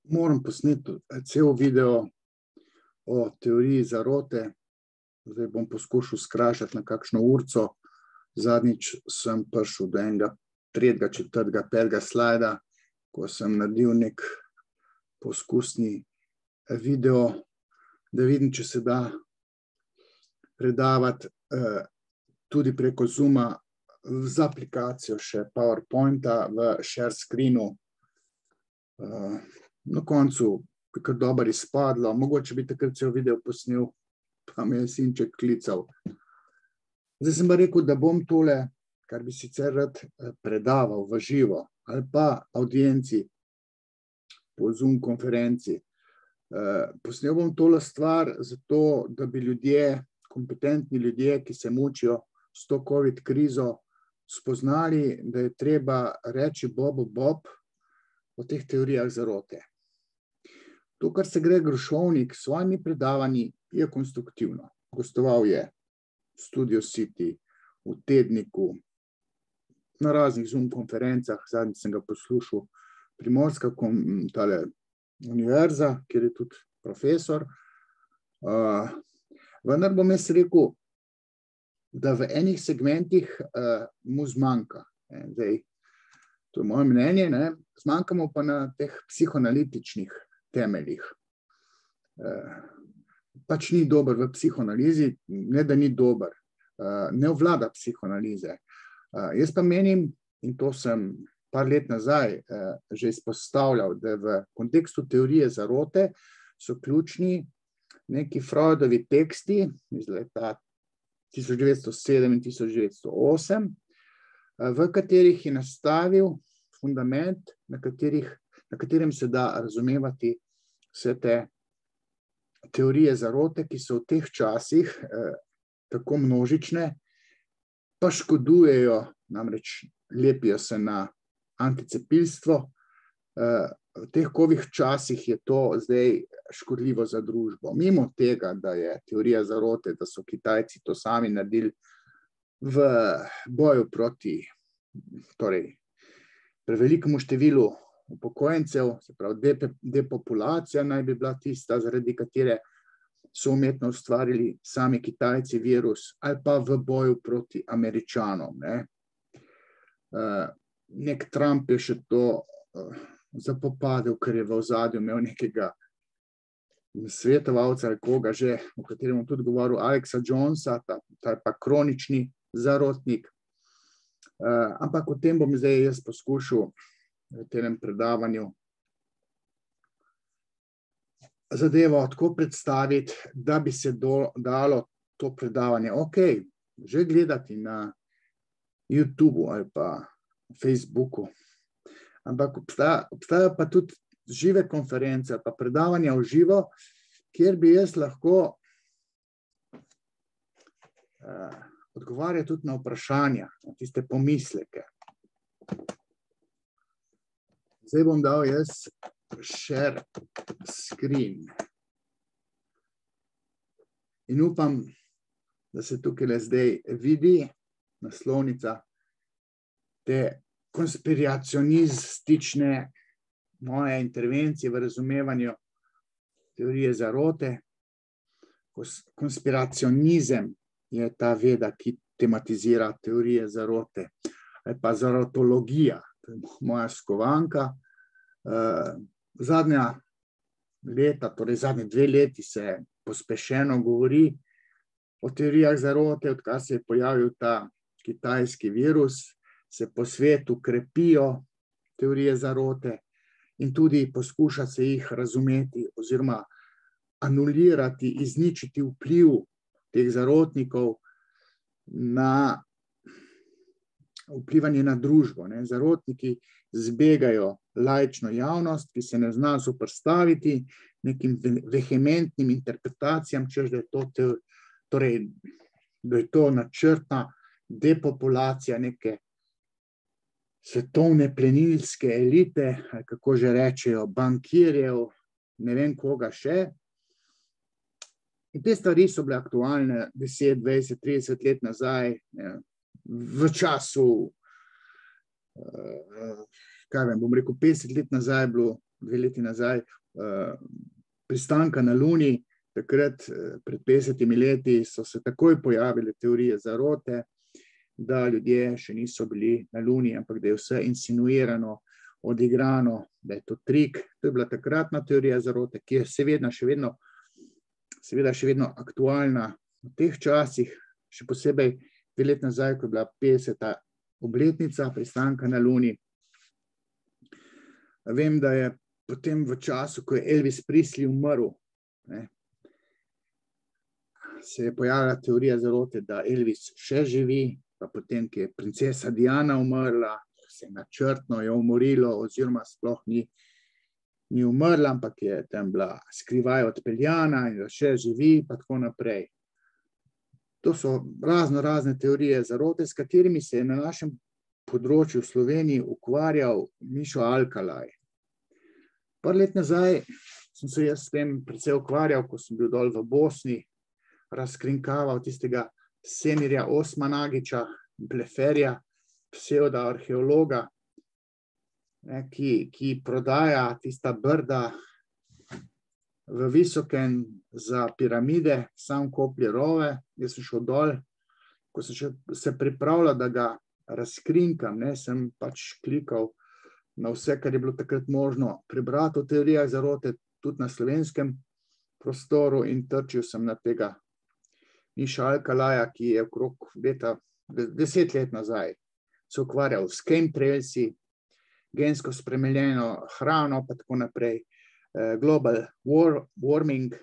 Moram posneti cel video o teoriji zarote. Zdaj bom poskušal skrajšati na kakšno urco. Zadnjič sem prišel do enega 3., 4., 5. slajda, ko sem naredil nek poskusni video, da vidim, če se da predavati tudi preko Zooma z aplikacijo še PowerPointa v share screenu. Na koncu je kar dobro izpadlo, mogoče bi takrat cel video posnel, pa me je sinček klical. Zdaj sem pa rekel, da bom tole, kar bi sicer rad predaval v živo, ali pa audienci po Zoom konferenci. Posnel bom tole stvar zato, da bi ljudje, kompetentni ljudje, ki se mučijo s to COVID krizo, spoznali, da je treba reči bobu bob o teh teorijah zarote. To, kar se gre Grošovnik s svojimi predavanji, je konstruktivno. Gostoval je v Studio City, v Tedniku, na raznih Zoom konferencah, zadnjič sem ga poslušal, Primorska univerza, kjer je tudi profesor. Vendar bom jaz rekel, da v enih segmentih mu zmanjka. Zdaj, to je moje mnenje, zmanjkamo pa na teh psihoanalitičnih temeljih. Pač ni dober v psihoanalizi, ne da ni dober, ne obvlada psihoanalize. Jaz pa menim, in to sem par let nazaj že izpostavljal, da v kontekstu teorije zarote so ključni neki Freudovi teksti iz leta 1907 in 1908, v katerih je nastavil fundament, na katerem se da razumevati vse te teorije zarote, ki so v teh časih tako množične, pa škodujejo, namreč lepijo se na anticepilstvo. V teh COVID časih je to zdaj škodljivo za družbo. Mimo tega, da je teorija zarote, da so Kitajci to sami naredili v boju proti prevelikemu številu upokojencev, se pravi depopulacija naj bi bila tista, zaradi katere so umetno ustvarili sami Kitajci virus, ali pa v boju proti Američanom. Nek Trump je še to zapopadel, ker je v ozadju imel nekega svetovalca ali koga že, o katerem bom tudi govoril, Alexa Jonesa, ta je pa kronični zarotnik. Ampak o tem bom zdaj jaz poskušal v tem predavanju zadevo tako predstaviti, da bi se dalo to predavanje že gledati na YouTubeu ali pa Facebooku. Ampak obstajajo pa tudi žive konference, pa predavanja v živo, kjer bi jaz lahko odgovarjal tudi na vprašanja, na tiste pomisleke. Zdaj bom dal jaz share screen. In upam, da se tukaj zdaj vidi naslovnica te konspiracionistične moje intervencije v razumevanju teorije zarote. Konspiracionizem je ta veda, ki tematizira teorije zarote, ali pa zarotologija, to je moja skovanka. Zadnja leta, torej zadnji 2 leti se pospešeno govori o teorijah zarote, odkar se je pojavil ta kitajski virus, se po svetu krepijo teorije zarote in tudi poskuša se jih razumeti oziroma anulirati, izničiti vpliv teh zarotnikov na vplivanje na družbo. Zarotniki zbegajo laično javnost, ki se ne zna zoperstaviti nekim vehementnim interpretacijam, češ da je to načrtna depopulacija neke svetovne plenilske elite, kako že rečejo, bankirjev, ne vem koga še. In te stvari so bile aktualne 10, 20, 30 let nazaj, v času, bom rekel, 50 let nazaj je bilo 2 leti nazaj, pristanka na Luni, takrat pred 50 leti so se takoj pojavile teorije zarote, da ljudje še niso bili na Luni, ampak da je vse insinuirano, odigrano, da je to trik. To je bila takratna teorija zarote, ki je seveda še vedno aktualna v teh časih, še posebej 2 leti nazaj, ko je bila 50. obletnica pristanka na Luni. Vem, da je potem v času, ko je Elvis Presley umrl, se je pojavila teorija zarote, da Elvis še živi, pa potem, ki je princesa Diana umrla, se je načrtno jo umorilo, oziroma sploh ni umrla, ampak je tam bila skrivaj odpeljana in da še živi, pa tako naprej. To so razne teorije zarote, s katerimi se je na našem področju v Sloveniji ukvarjal Mišo Alkalaj. Par let nazaj sem se jaz s tem precej ukvarjal, ko sem bil dol v Bosni, razkrinkaval tistega Semirja Osmanagića, bleferja, pseudoarheologa, ki prodaja tista brda v Visokem za piramide, sam koplje rove. Jaz sem šel dol, ko sem se pripravljal, da ga razkrinkam, sem pač klikal na vse, kar je bilo takrat možno prebrati o teorijah zarote, tudi na slovenskem prostoru, in trčil sem na tega Miša Alkalaja, ki je okrog 10 let nazaj se ukvarjal s chemtrailsi, gensko spremenjeno hrano, pa tako naprej, global warming,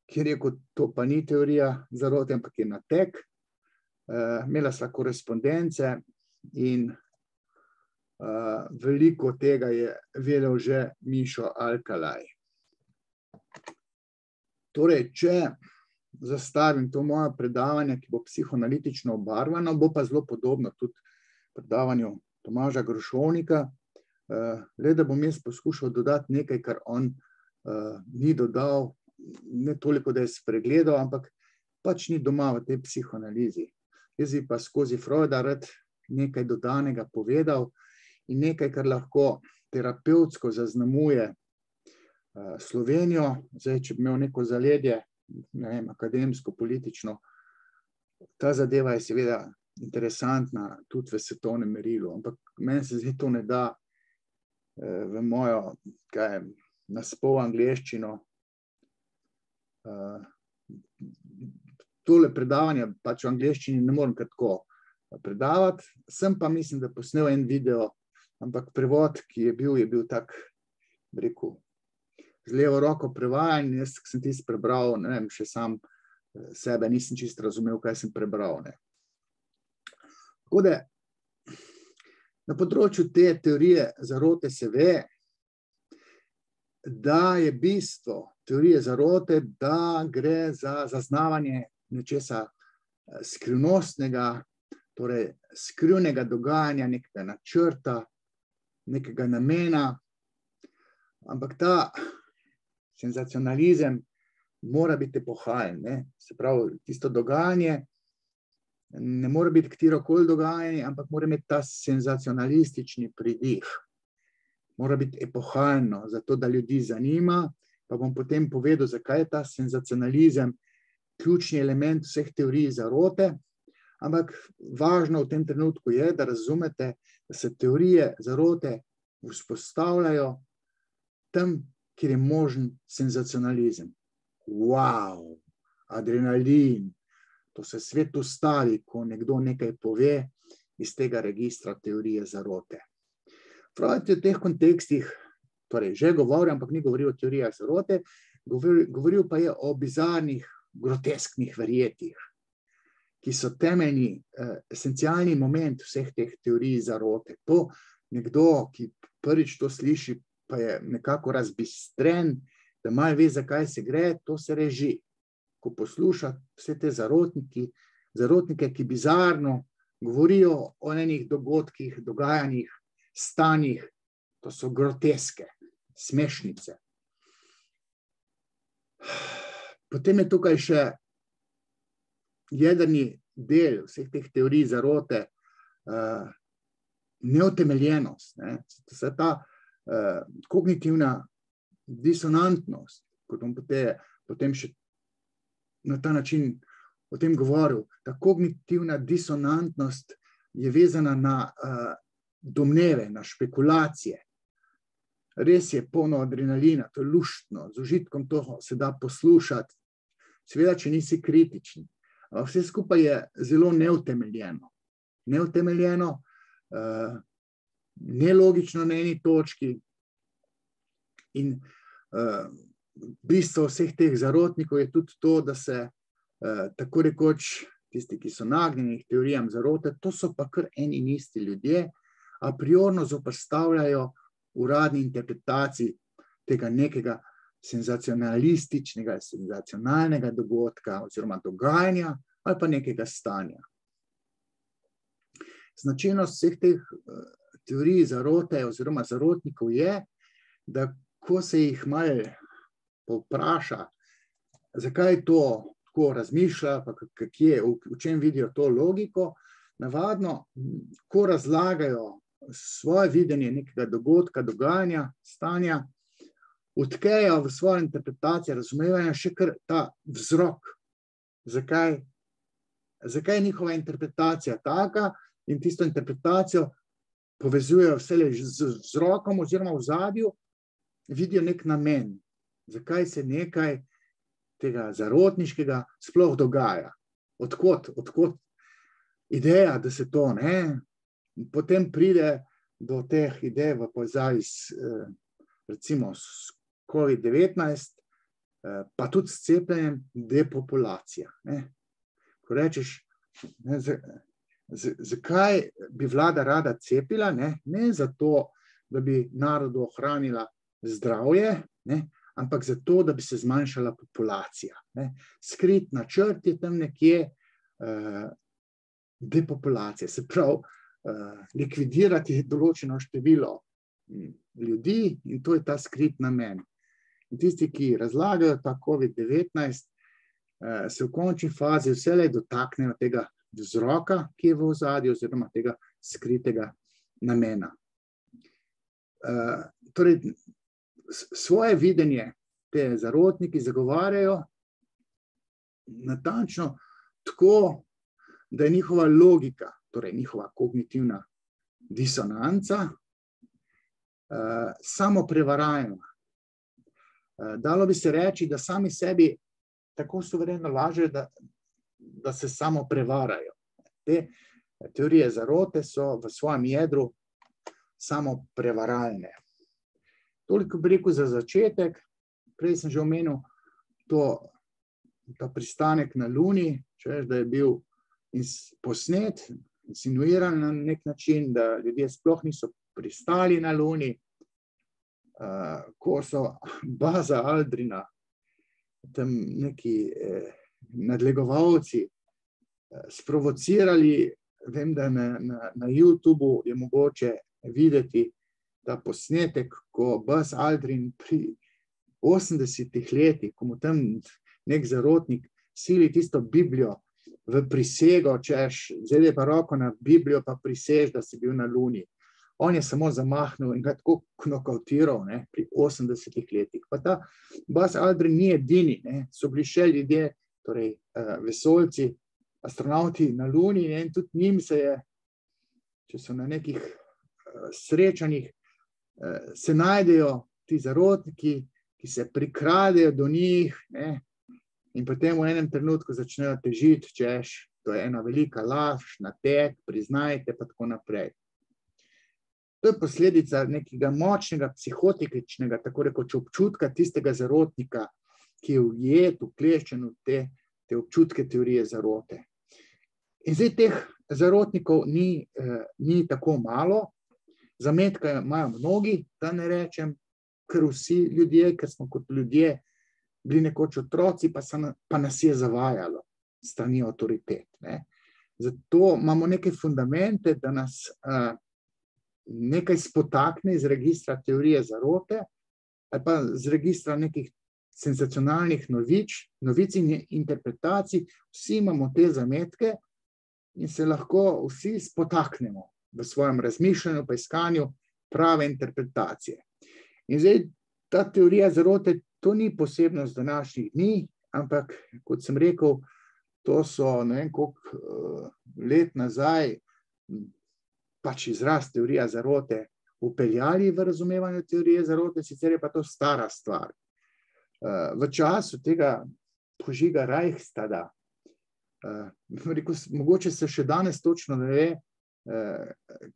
ki je rekel, to pa ni teorija zarote, ampak je nateg. Imela sva korespondence in veliko tega je vedel že Mišo Alkalaj. Torej, če zastavim to moje predavanje, ki bo psihoanalitično obarvano, bo pa zelo podobno tudi predavanju Tomaža Grošovnika, le da bom jaz poskušal dodati nekaj, kar on ni dodal, ne toliko, da je spregledal, ampak pač ni doma v tej psihoanalizi. Jaz bi pa skozi Freuda rad nekaj dodanega povedal in nekaj, kar lahko terapevtsko zaznamuje Slovenijo. Zdaj, če bi imel neko zaledje, akademsko, politično, ta zadeva je seveda interesantna tudi v svetovnem merilu, ampak meni se zdaj to ne da v mojo naspol angleščino. Tole predavanje pač v angleščini ne morem tako predavati, sem pa mislim, da posnel en video, ampak prevod, ki je bil tak, bi rekel, z levo roko prevajan, jaz sem tisto prebral, ne vem, še sam sebe nisem čisto razumel, kaj sem prebral. Tako da, na področju te teorije zarote se ve, da je bistvo teorije zarote, da gre za zaznavanje nečesa skrivnostnega, torej skrivnega dogajanja, nekega načrta, nekega namena, ampak ta senzacionalizem mora biti epohalen, se pravi, tisto dogajanje ne mora biti katerokoli dogajanje, ampak mora imeti ta senzacionalistični pridih. Mora biti epohalno, zato da ljudi zanima, pa bom potem povedal, zakaj je ta senzacionalizem ključni element vseh teorij zarote, ampak važno v tem trenutku je, da razumete, da se teorije zarote vzpostavljajo tam, kjer je možen senzacionalizem. Wow, adrenalin, to se svet ustavi, ko nekdo nekaj pove iz tega registra teorije zarote. Freud je v teh kontekstih, torej že govoril, ampak ni govoril o teorijah zarote, govoril pa je o bizarnih, grotesknih verjetjih, ki so temeljni, esencialni moment vseh teh teorij zarote. To nekdo, ki prvič to sliši, pa je nekako razbistren, da malo ve, zakaj se gre, to se reži. Ko posluša vse te zarotnike, ki bizarno govorijo o enih dogodkih, dogajanjih, stanjih, to so groteske, smešnice. Potem je tukaj še jedrni del vseh teh teorij zarote, neutemeljenost. Ta kognitivna disonantnost, kot bom potem še na ta način o tem govoril. Ta kognitivna disonantnost je vezana na domneve, na špekulacije. Res je polno adrenalina, to je luštno, z užitkom to se da poslušati, seveda, če nisi kritičen. Vse skupaj je zelo neutemeljeno. Nelogično na eni točki in bistvo vseh teh zarotnikov je tudi to, da se tako rekoč tisti, ki so nagnjeni k teorijam zarote, to so pa kar eni in isti ljudje, a priorno zoperstavljajo uradni interpretaciji tega nekega senzacionalističnega, senzacionalnega dogodka oziroma dogajanja ali pa nekega stanja. Značilnost vseh teh teorij zarote oziroma zarotnikov je, da ko se jih malo povpraša, zakaj to tako razmišlja, pa v čem vidijo to logiko, navadno, ko razlagajo svoje videnje nekega dogodka, dogajanja, stanja, odkejo v svojo interpretacijo, razumevanja še kar ta vzrok, zakaj je njihova interpretacija taka in tisto interpretacijo povezujejo vselej z vzrokom oziroma v ozadju, vidijo nek namen, zakaj se nekaj tega zarotniškega sploh dogaja. Odkot ideja, da se to, ne? Potem pride do teh idej v povezavi recimo s COVID-19, pa tudi s cepljenjem, depopulacija. Ko rečeš, zakaj bi vlada rada cepila, ne zato, da bi narodu ohranila zdravje, ampak zato, da bi se zmanjšala populacija. Skrit načrt je tam nekje depopulacija, se pravi, likvidirati določeno število ljudi in to je ta skrit namen. In tisti, ki razlagajo ta COVID-19, se v končni fazi vselej dotaknejo tega vzroka, ki je v ozadju oziroma tega skritega namena. Torej, svoje videnje te zarotniki zagovarjajo natančno tako, da je njihova logika, torej njihova kognitivna disonanca, samoprevarajena. Dalo bi se reči, da sami sebi tako suvereno lažejo, da se samo prevarajo. Te teorije zarote so v svojem jedru samo prevaralne. Toliko bi rekel za začetek, prej sem že omenil ta pristanek na Luni, češ, da je bil posnet, insinuiran na nek način, da ljudje sploh niso pristali na Luni, ko so Buzza Aldrina, tam neki nadlegovalci sprovocirali, vem, da na YouTubeu je mogoče videti ta posnetek, ko Buzz Aldrin pri 80 letih, ko mu tam nek zarotnik sili tisto Biblijo v prisego, češ, zdaj je pa roko na Biblijo, pa prisež, da si bil na Luni. On je samo zamahnil in ga tako knokautiral pri 80 letih. Pa ta Buzz Aldrin ni edini, so bili še ljudje, torej vesoljci, astronauti na Luni in tudi njim se je, če so na nekih srečanjih, se najdejo ti zarotniki, ki se prikradejo do njih, in potem v enem trenutku začnejo težiti, češ, to je ena velika laž, nateg, priznajte, pa tako naprej. To je posledica nekega močnega psihotičnega, tako rekoč, občutka tistega zarotnika, ki je ujet, ukleščen v te občutke teorije zarote. In zdaj teh zarotnikov ni tako malo, zametka imajo mnogi, da ne rečem, ker vsi ljudje, ker smo kot ljudje bili nekoč otroci, pa nas je zavajalo strani avtoritet. Zato imamo neke fundamente, da nas nekaj spotakne iz registra teorije zarote, ali pa z registra nekih senzacionalnih novic in interpretacij, vsi imamo te zametke in se lahko vsi spotaknemo v svojem razmišljanju, pa iskanju prave interpretacije. In zdaj ta teorija zarote, to ni posebnost današnjih dni, ampak, kot sem rekel, to so ne vem koliko let nazaj pač izraz teorija zarote upeljali v razumevanje teorije zarote, sicer je pa to stara stvar. V času tega požiga Reichstada, mogoče se še danes točno ne ve,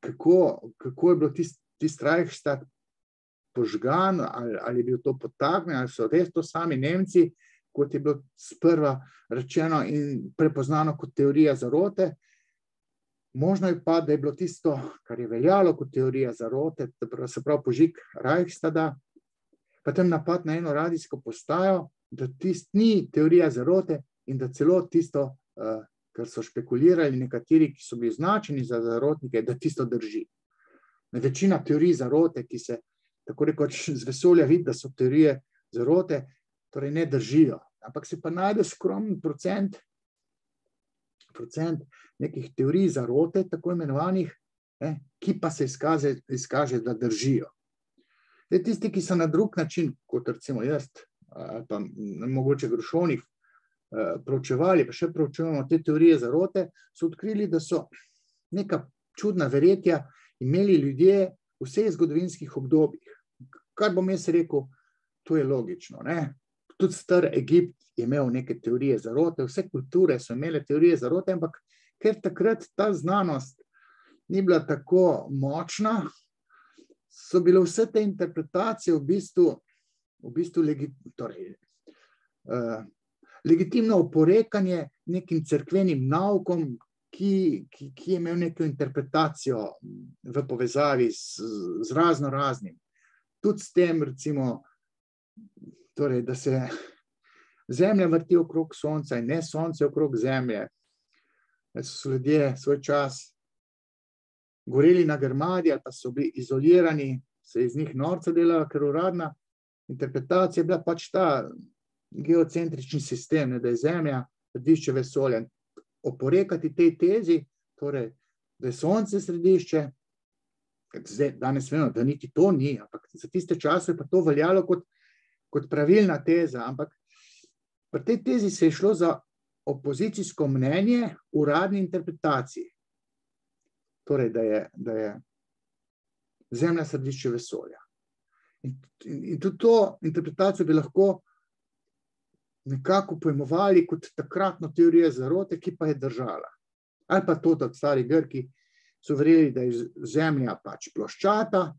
kako je bilo tisti Reichstad požgan, ali je bil to potaknjen, ali so res to sami Nemci, kot je bilo sprva rečeno in prepoznano kot teorija zarote. Možno je pa, da je bilo tisto, kar je veljalo kot teorija zarote, se pravi požig Reichstada, pa tam napad na eno radijsko postajo, da tisto ni teorija zarote in da celo tisto, kar so špekulirali nekateri, ki so bili označeni za zarotnike, da tisto drži. Večina teorij zarote, ki se tako rekoč z vesolja vidi, da so teorije zarote, torej ne držijo. Ampak se pa najde skromen procent nekih teorij zarote, tako imenovanih, ki pa se izkaže, da držijo. Tisti, ki so na drug način, kot recimo jaz, ali pa mogoče Grušovnik, proučevali, pa še proučujemo te teorije zarote, so odkrili, da so neka čudna verjetja imeli ljudje v vseh zgodovinskih obdobjih. Kar bom jaz rekel, to je logično. Tudi star Egipt je imel neke teorije zarote, vse kulture so imele teorije zarote, ampak ker takrat ta znanost ni bila tako močna, so bile vse te interpretacije v bistvu legitimno oporekanje nekim cerkvenim naukom, ki je imel neko interpretacijo v povezavi z razno raznim. Tudi s tem, recimo, torej, da se Zemlja vrti okrog Sonca in ne Sonce okrog Zemlje. Da so ljudje svoj čas goreli na grmadi ali pa so bili izolirani, se iz njih norca delala, ker uradna interpretacija je bila pač ta geocentrični sistem, da je Zemlja središče vesolja. Oporekati tej tezi, torej, da je Sonce središče, danes vemo, da niti to ni, ampak za tiste čase pa to veljalo kot pravilna teza, ampak pri tej tezi se je šlo za opozicijsko mnenje uradni interpretaciji. Torej, da je Zemlja središče vesolja. In tudi to interpretacijo bi lahko nekako pojmovali kot takratno teorijo zarote, ki pa je držala. Ali pa to, da stari Grki so verjeli, da je Zemlja pač ploščata,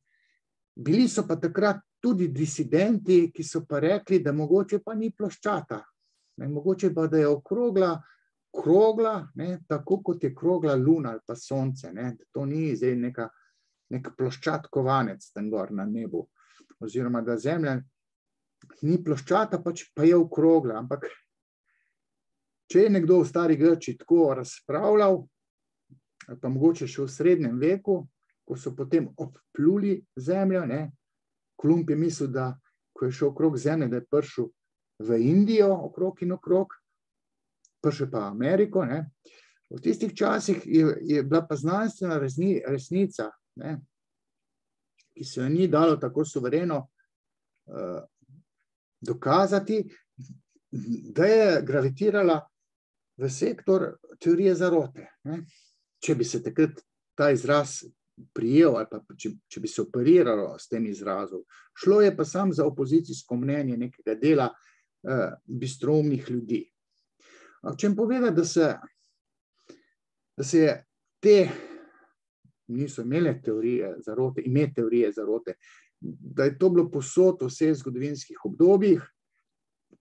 bili so pa takrat tudi disidenti, ki so pa rekli, da mogoče pa ni ploščata. Mogoče pa, da je krogla, tako kot je krogla Luna ali pa Sonce. To ni zdaj nek ploščat kovanec tam gor na nebu. Oziroma, da Zemlja ni ploščata, pač pa je okrogla. Ampak, če je nekdo v stari Grčiji tako razpravljal, ali pa mogoče še v srednjem veku, ko so potem obpluli Zemljo, Kolumb je mislil, da ko je šel okrog Zemlje, da je prišel v Indijo okrog in okrog, prišel pa v Ameriko. V tistih časih je bila pa znanstvena resnica, ki se jo ni dalo tako suvereno dokazati, da je gravitirala v sektor teorije zarote. Če bi se takrat ta izraz prijel ali pa če bi se operiralo s tem izrazom. Šlo je pa samo za opozicijsko mnenje nekega dela bistroumnih ljudi. Če poveda, da se te niso imele teorije zarote, ime teorije zarote, da je to bilo posod v vseh zgodovinskih obdobjih,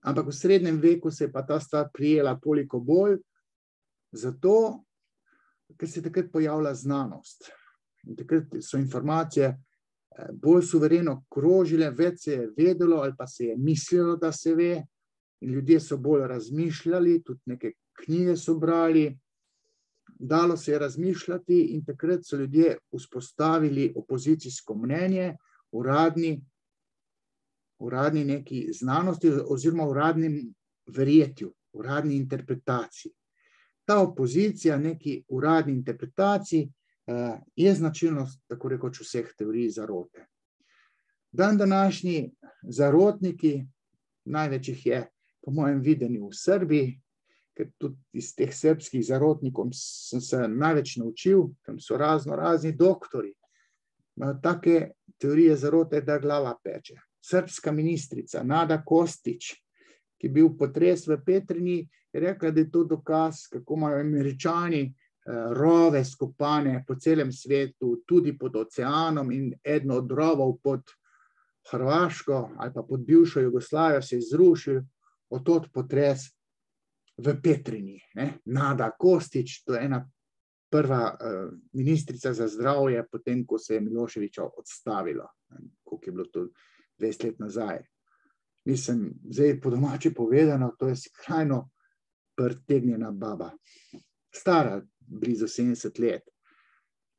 ampak v srednjem veku se je pa ta stvar prijela toliko bolj, zato, ker se je takrat pojavila znanost. In takrat so informacije bolj suvereno krožile, več se je vedelo ali pa se je mislilo, da se ve, in ljudje so bolj razmišljali, tudi neke knjige so brali, dalo se je razmišljati in takrat so ljudje vzpostavili opozicijsko mnenje, uradni neki znanosti oziroma uradnim verjetju, uradni interpretaciji. Ta opozicija neki uradni interpretaciji je značilnost tako rekoč vseh teorij zarote. Dan današnji zarotniki, največ jih je po mojem videnju v Srbiji, ker tudi iz teh srbskih zarotnikov sem se največ naučil, tam so razni doktori. Take teorije zarote, da glava peče. Srbska ministrica Nada Kostić, ki je bil potres v Petrinji, je rekla, da je to dokaz, kako imajo Američani rove skopane po celem svetu, tudi pod oceanom, in eno od rovov pod Hrvaško ali pa pod bivšo Jugoslavijo se je zrušil, od potres v Petrinji. Nada Kostić, to je ena prva ministrica za zdravje, potem, ko se je Miloševića odstavilo, koliko je bilo to 20 let nazaj. Mislim, zdaj po domače povedano, to je skrajno pretegnjena baba. Stara, blizu 70 let.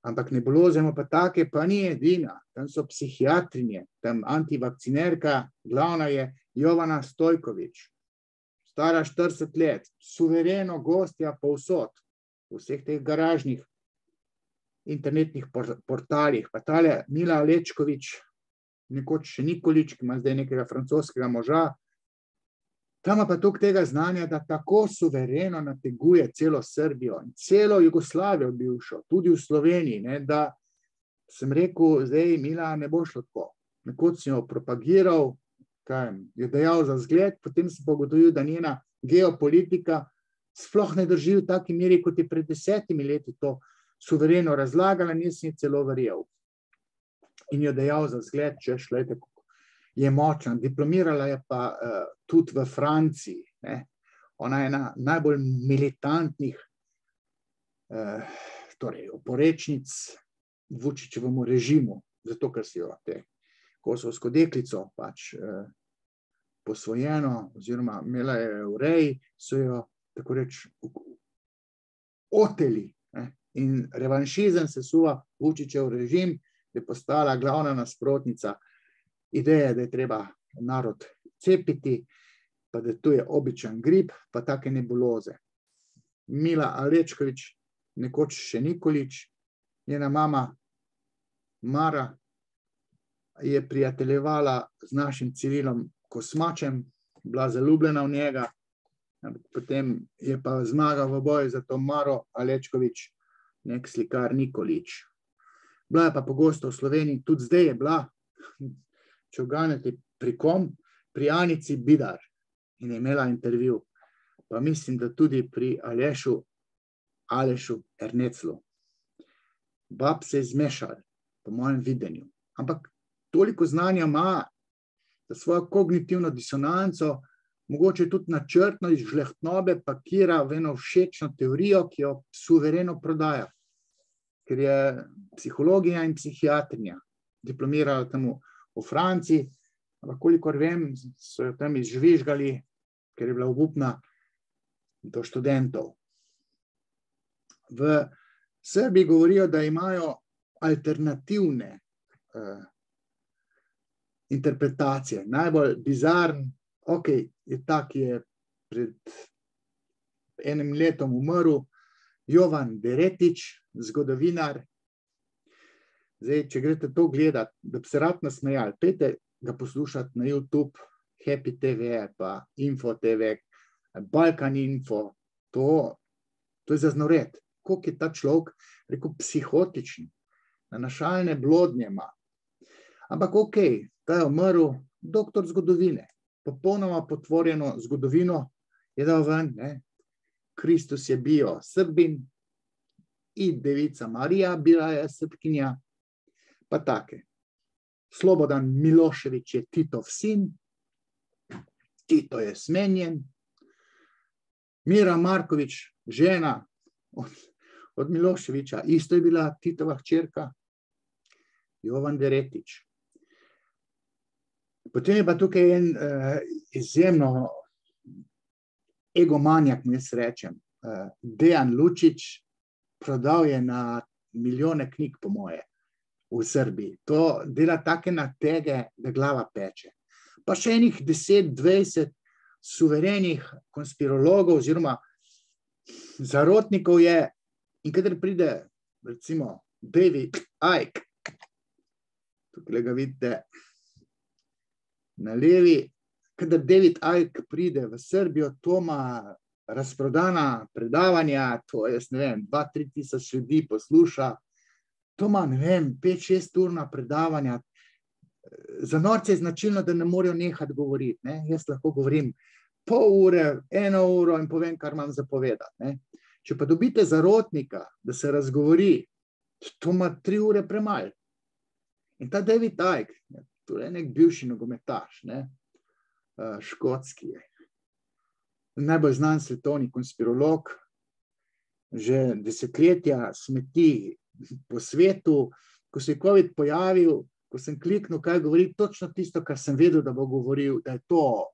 Ampak nebuloze ima pa take, pa ni edina. Tam so psihiatrinje, tam antivakcinerka, glavna je Jovana Stojković. Stara 40 let, suvereno gostja povsod, v vseh teh garažnih internetnih portalih. Pa tale Mila Alečković, nekoč še Nikolić, ki ima zdaj nekega francoskega moža, tam pa toliko tega znanja, da tako suvereno nateguje celo Srbijo in celo Jugoslavijo bivšo, tudi v Sloveniji, da sem rekel, zdaj Mila ne bo šlo tako. Nekoč sem jo propagiral, je dejal za zgled, potem sem pogotovil, da njena geopolitika sploh ne drži v taki meri, kot je pred 10 leti to suvereno razlagala, nisem celo verjel. In jo dejal za zgled, če šlete, je močna. Diplomirala je pa tudi v Franciji. Ona je ena najbolj militantnih oporečnic Vučićevemu režimu, zato ker si jo kosovsko deklico pač posvojeno, oziroma imela je v reji, so jo tako reč oteli. In revanšizem se suva Vučićev režim, da je postala glavna nasprotnica ideje, da je treba narod cepiti, pa da to je običan grip, pa take nebuloze. Mila Alečković, nekoč še Nikolić, njena mama Mara je prijateljevala z našim Cirilom Kosmačem, bila zaljubljena v njega, potem je pa zmagal v boju za to Maro Alečković, nek slikar Nikolić. Bila je pa pogosto v Sloveniji, tudi zdaj je bila, če uganete pri kom, pri Anici Bidar, in je imela intervju. Pa mislim, da tudi pri Alešu Erneclu. Bab se je zmešal, po mojem videnju. Ampak toliko znanja ima, da svojo kognitivno disonanco mogoče tudi načrtno iz žlehtnobe pakira v eno všečno teorijo, ki jo suvereno prodaja. Ker je psihologija in psihiatrija. Diplomirala tam v Franciji, ampak kolikor vem, so jo tam izžvižgali, ker je bila obupna do študentov. V Srbiji govorijo, da imajo alternativne interpretacije. Najbolj bizarn, je ta, ki je pred enim letom umrl, Jovan Deretić, zgodovinar. Zdaj, če greste to gledati, da bi se rad nasmejali, pejte ga poslušati na YouTube, Happy TV, pa Info TV, Balkan Info, to je zaznored. Koliko je ta človek, rekel, psihotičen, nanašalne blodnje ima. Ampak ta je umrl, doktor zgodovine, popolnoma potvorjeno zgodovino je dal ven, Kristus je bio Srbin in devica Marija bila je Srpkinja, pa take. Slobodan Milošević je Titov sin, Tito je smenjen, Mira Marković, žena od Miloševića, isto je bila Titova hčerka, Jovan Deretić. Potem je pa tukaj en izjemno egomanjak, jaz rečem, Dejan Lučić, prodal je na milijone knjig, po moje, v Srbiji. To dela take natege, da glava peče. Pa še enih 10-20 suverenih konspirologov oziroma zarotnikov je, in kadar pride, recimo, David Icke, tukaj ga vidite, na levi, kadar David Icke pride v Srbijo, to ima razprodana predavanja, to je, ne vem, 2-3 tisoč ljudi posluša, to ima, ne vem, 5-6 urna predavanja. Za norce je značilno, da ne morejo nehati govoriti, ne. Jaz lahko govorim pol ure, 1 uro in povem, kar imam zapovedati, ne. Če pa dobite zarotnika, da se razgovori, to ima 3 ure premalo. In ta David Icke, to je nek bivši nogometaš, ne, škotski je, najbolj znan svetovni konspirolog, že desetletja smeti po svetu. Ko se je COVID pojavil, ko sem kliknil, kaj govori, točno tisto, kar sem vedel, da bo govoril, da je to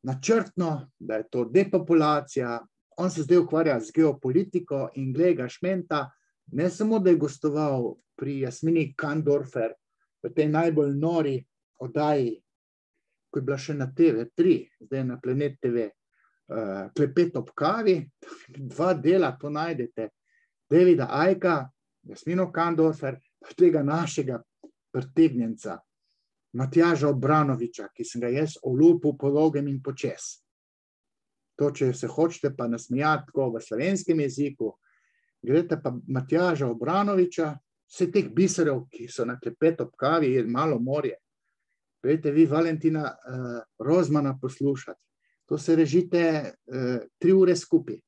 načrtno, da je to depopulacija. On se zdaj ukvarja z geopolitiko in glej ga šmenta, ne samo, da je gostoval pri Jasmini Kandorfer, v tej najbolj nori oddaji, ko je bila še na TV3, zdaj na Planet TV, Klepet ob kavi, 2 dela, to najdete, Davida Icka, Jasmino Kandorfer, pa tega našega prtegnjenca, Matjaža Obranoviča, ki sem ga jaz olupil po dolgem in počez. To, če se hočete pa nasmejati tako v slovenskem jeziku, greste pa Matjaža Obranoviča, vse teh biserov, ki so na Klepet ob kavi, je malo morje. Pojdite vi Valentina Rozmana poslušati. To se režite 3 ure skupaj.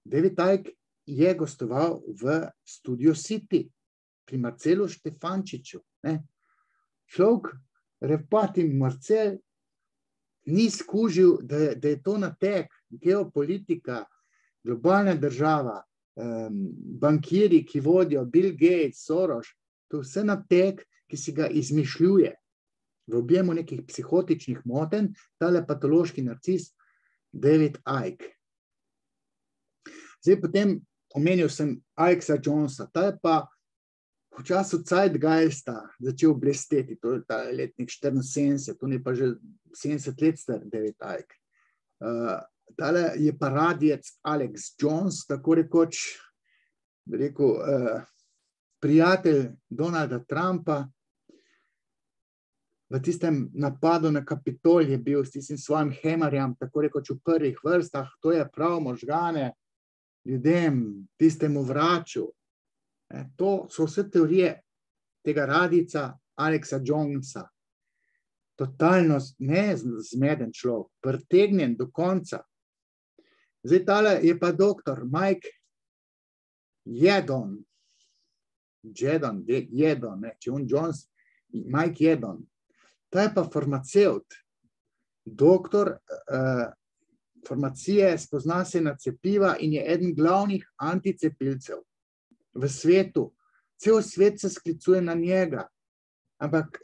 David Icke je gostoval v Studio City pri Marcelu Štefančiču. Človek, Repati Marcel, ni skužil, da je to natek, geopolitika, globalna država, bankiri, ki vodijo, Bill Gates, Soros, to vse natek, ki si ga izmišljuje v objemu nekih psihotičnih motenj, tale patološki narcis David Icke. Zdaj potem omenil sem Alexa Jonesa, ta je pa v času Zeitgeista začel blesteti, to je ta letnik 74, to je pa že 70 let star David Icke. Tale je pa radijec Alex Jones, tako rekoč, rekel, prijatelj Donalda Trumpa. V tistem napadu na Kapitol je bil s tistim svojim hemarjem, tako rekoč v prvih vrstah, to je prav možgane ljudem, tistemu vraču. To so vse teorije tega radica Alexa Jonesa. Totalno ne zmeden človek, pretegnjen do konca. Zdaj tale je pa doktor Mike Yeadon, Mike Yeadon. Ta je pa farmacevt, doktor farmacije, spozna se na cepiva in je eden glavnih anticepilcev v svetu. Cel svet se sklicuje na njega. Ampak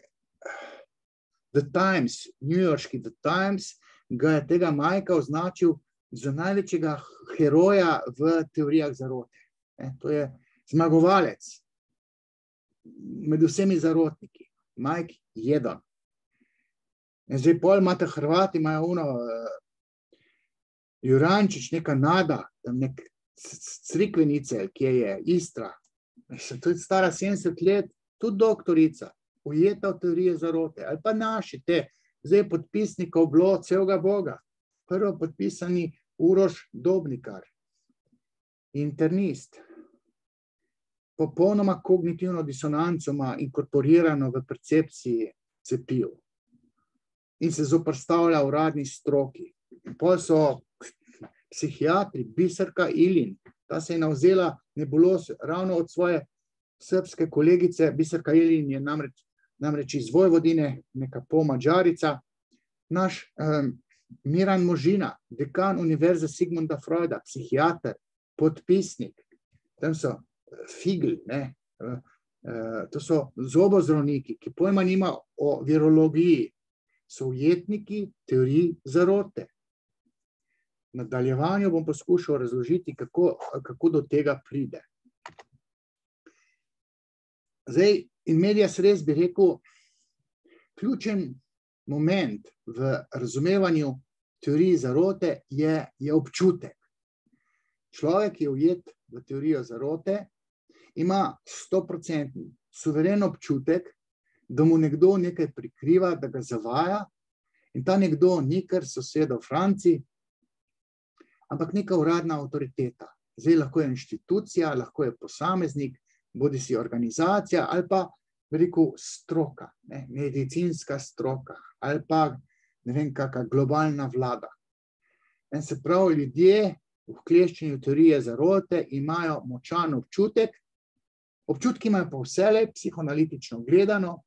The Times, newyorški The Times, ga je tega Majka označil za največjega heroja v teorijah zarote. To je zmagovalec med vsemi zarotniki. Mike Yeadon. In zdaj pol imate Hrvati, imajo ono Jurančič, neka Nada, tam nek Crikvenice, kje je Istra. To je stara 70 let, tudi doktorica, ujeta v teorije zarote. Ali pa naši te, zdaj podpisnikov bilo celega Boga. Prvo podpisani Uroš Dobnikar, internist. Popolnoma kognitivno disonanco ima inkorporirano v percepciji cepiv. In se zoprstavlja uradni stroki. Potem so psihiatri, Biserka Ilin, ta se je navzela nebuloz ravno od svoje srpske kolegice. Biserka Ilin je namreč iz Vojvodine, neka polmađarica. Naš Miran Možina, dekan Univerze Sigmunda Freuda, psihiater, podpisnik. Tam so Figl, to so zobozdravniki, ki pojma nima o virologiji. So ujetniki teorij zarote. V nadaljevanju bom poskušal razložiti, kako do tega pride. Zdaj, in medias res bi rekel, ključen moment v razumevanju teorij zarote je občutek. Človek je ujet v teorijo zarote, ima 100% suveren občutek, da mu nekdo nekaj prikriva, da ga zavaja, in ta nekdo ni kar soseda v Franciji, ampak neka uradna avtoriteta. Zdaj lahko je inštitucija, lahko je posameznik, bodisi organizacija ali pa veliko stroka, medicinska stroka ali pa ne vem kakšna globalna vlada. In se pravi, ljudje v vkleščenju teorije zarote imajo močan občutek, občutki imajo pa vselej psihoanalitično gledano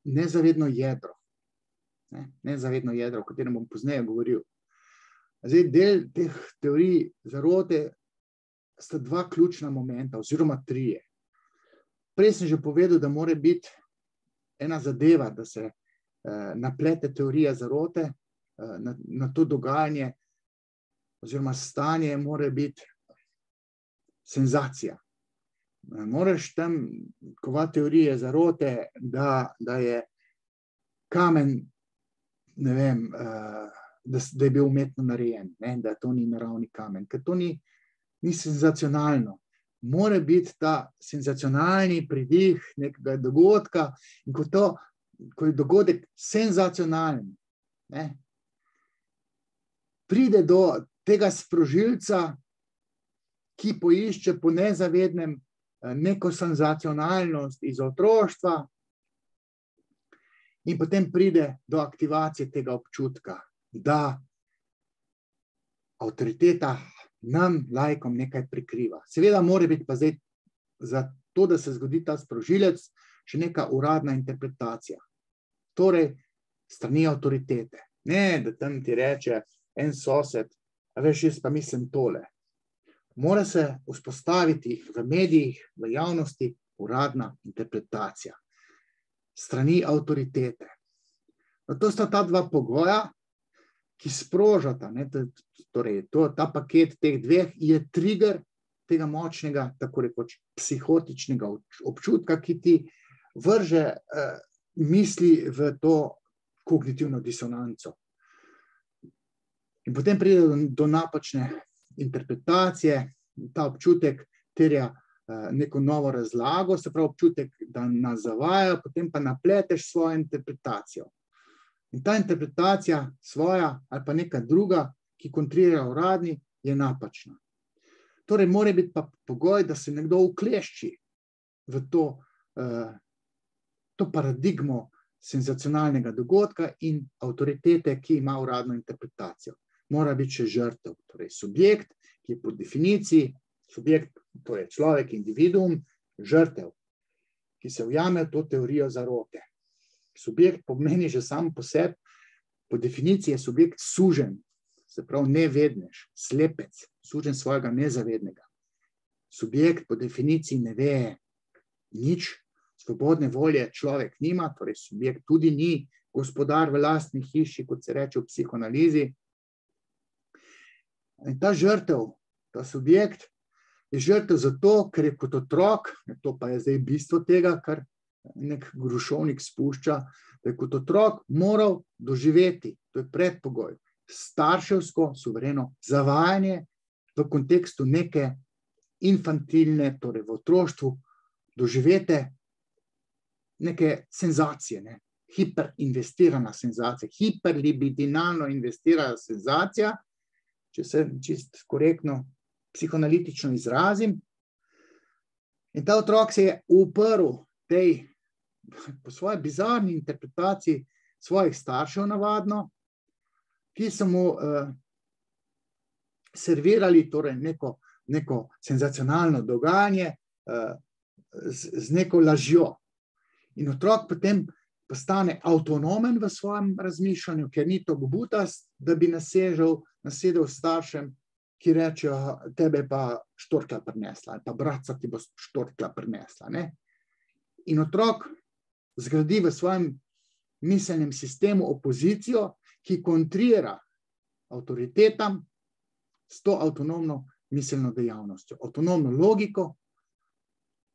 nezavedno jedro. Nezavedno jedro, o katerem bom pozneje govoril. Zdaj, del teh teorij zarote sta dva ključna momenta, oziroma trije. Prej sem že povedal, da mora biti ena zadeva, da se naplete teorija zarote na to dogajanje, oziroma stanje mora biti senzacija. Moraš tam kovati teorije zarote, da je kamen, ne vem, da je bil umetno narejen, da to ni naravni kamen, ker to ni senzacionalno. Mora biti ta senzacionalni pridih nekega dogodka, in ko je dogodek senzacionalen, pride do tega sprožilca, ki poišče po nezavednem neko senzacionalnost iz otroštva, in potem pride do aktivacije tega občutka, da avtoriteta nam, laikom, nekaj prikriva. Seveda mora biti pa zdaj za to, da se zgodi ta sprožilec, še neka uradna interpretacija. Torej, strani avtoritete. Ne, da tam ti reče en sosed, a veš, jaz pa mislim tole. Mora se vzpostaviti v medijih, v javnosti uradna interpretacija strani avtoritete. To sta ta dva pogoja, ki sprožata, torej ta paket teh dveh je trigger tega močnega, tako rekoč psihotičnega občutka, ki ti vrže misli v to kognitivno disonanco. In potem pride do napačne interpretacije, ta občutek terja neko novo razlago, se pravi občutek, da nas zavajajo, potem pa napleteš svojo interpretacijo. In ta interpretacija svoja ali pa neka druga, ki kontrira uradni, je napačna. Torej, mora biti pa pogoj, da se nekdo uklešči v to paradigmo senzacionalnega dogodka in avtoritete, ki ima uradno interpretacijo. Mora biti še žrtev, torej subjekt, ki je po definiciji subjekt, torej človek, individuum, žrtev, ki se ujame v to teorijo zarote. Subjekt pomeni že sam po sebi, po definiciji je subjekt suženj, se pravi nevednež, slepec, suženj svojega nezavednega. Subjekt po definiciji ne ve nič, svobodne volje človek nima, torej subjekt tudi ni gospodar v lastni hiši, kot se reče v psihoanalizi. In ta žrtev, ta subjekt je žrtev zato, ker je kot otrok, to pa je zdaj bistvo tega, kar nek Grušovnik spušča, da je kot otrok moral doživeti, to je predpogoj, starševsko, suvereno zavajanje v kontekstu neke infantilne, torej v otroštvu, doživete neke senzacije, hiperinvestirana senzacija, hiperlibidinalno investirana senzacija, če se čist korektno psihoanalitično izrazim. In ta otrok se je uprl po svoji bizarni interpretaciji svojih staršev navadno, ki so mu servirali torej neko senzacionalno dogajanje z neko lažjo. In otrok potem postane avtonomen v svojem razmišljanju, ker ni toliko butast, da bi nasedel staršem, ki rečejo, tebe pa štorkla prinesla, ali pa bratca ti bo štorkla prinesla. In otrok zgradi v svojem miselnem sistemu opozicijo, ki kontrira avtoritetam s to avtonomno miselno dejavnostjo, avtonomno logiko,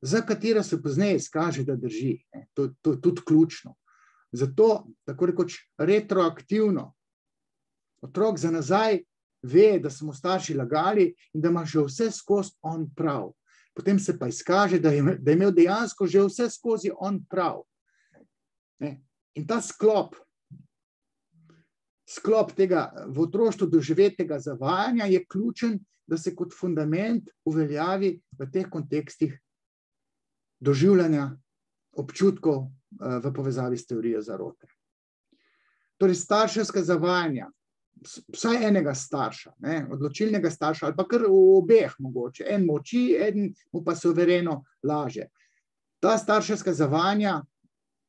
za katero se pozneje izkaže, da drži. To je tudi ključno. Zato, tako rekoč, retroaktivno, otrok za nazaj ve, da so mu starši lagali in da ima že vse skozi on prav. potem se pa izkaže, da je imel dejansko že vse skozi on prav. In ta sklop tega v otroštvu doživetega zavajanja je ključen, da se kot fundament uveljavi v teh kontekstih doživljanja občutkov v povezavi s teorijo zarote. Torej, starševska zavajanja, vsaj enega starša, odločilnega starša, ali pa kar obeh mogoče, en molči, eden mu pa suvereno laže. Ta starševska zavajanja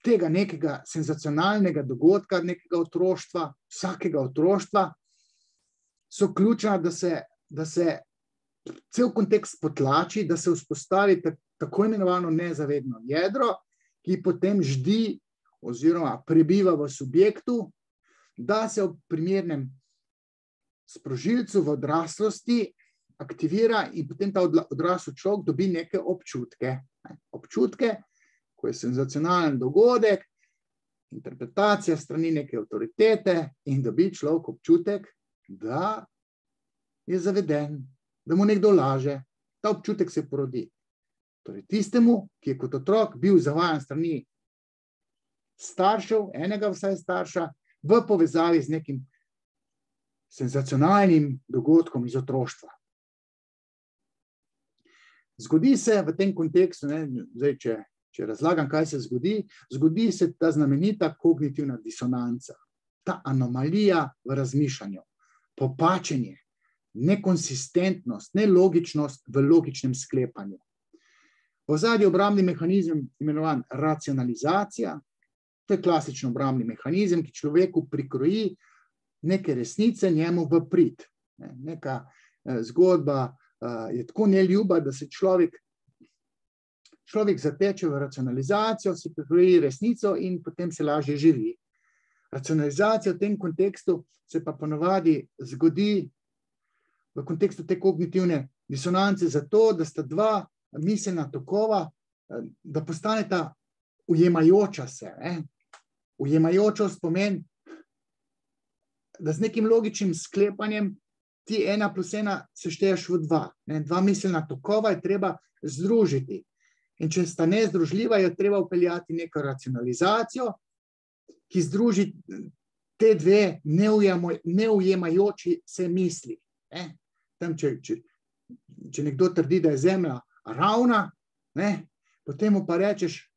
tega nekega senzacionalnega dogodka, nekega otroštva, vsakega otroštva, so ključna, da se cel kontekst potlači, da se vzpostavi tako imenovano nezavedno jedro, ki potem ždi oziroma prebiva v subjektu, da se ob primernem sprožilcu v odraslosti aktivira in potem ta odrasel človek dobi neke občutke. Občutke, ko je senzacionalen dogodek, interpretacija strani neke avtoritete in dobi človek občutek, da je zaveden, da mu nekdo laže. Ta občutek se porodi. Torej, tistemu, ki je kot otrok bil zavajan strani staršev, enega vsaj starša, v povezavi z nekim senzacionalnim dogodkom iz otroštva. Zgodi se v tem kontekstu, zdaj, če razlagam, kaj se zgodi se ta znamenita kognitivna disonanca, ta anomalija v razmišljanju, popačenje, nekonsistentnost, nelogičnost v logičnem sklepanju. V ozadju obrambni mehanizem imenovan racionalizacija, to je klasičen obrambni mehanizem, ki človeku prikroji neke resnice njemu v prid. Neka zgodba je tako neljuba, da se človek zateče v racionalizacijo, si prikroji resnico in potem se lažje živi. Racionalizacija v tem kontekstu se pa ponavadi zgodi v kontekstu te kognitivne disonance zato, da sta dva miselna tokova, da postaneta ujemajoča se. Ujemajočost pomeni, da z nekim logičnim sklepanjem ti 1 + 1 sešteješ v 2. Dva miselna tokova je treba združiti. In če sta nezdružljiva, je treba vpeljati neko racionalizacijo, ki združi te dve neujemajoči se misli. Tam, če nekdo trdi, da je Zemlja ravna, potem mu pa rečeš,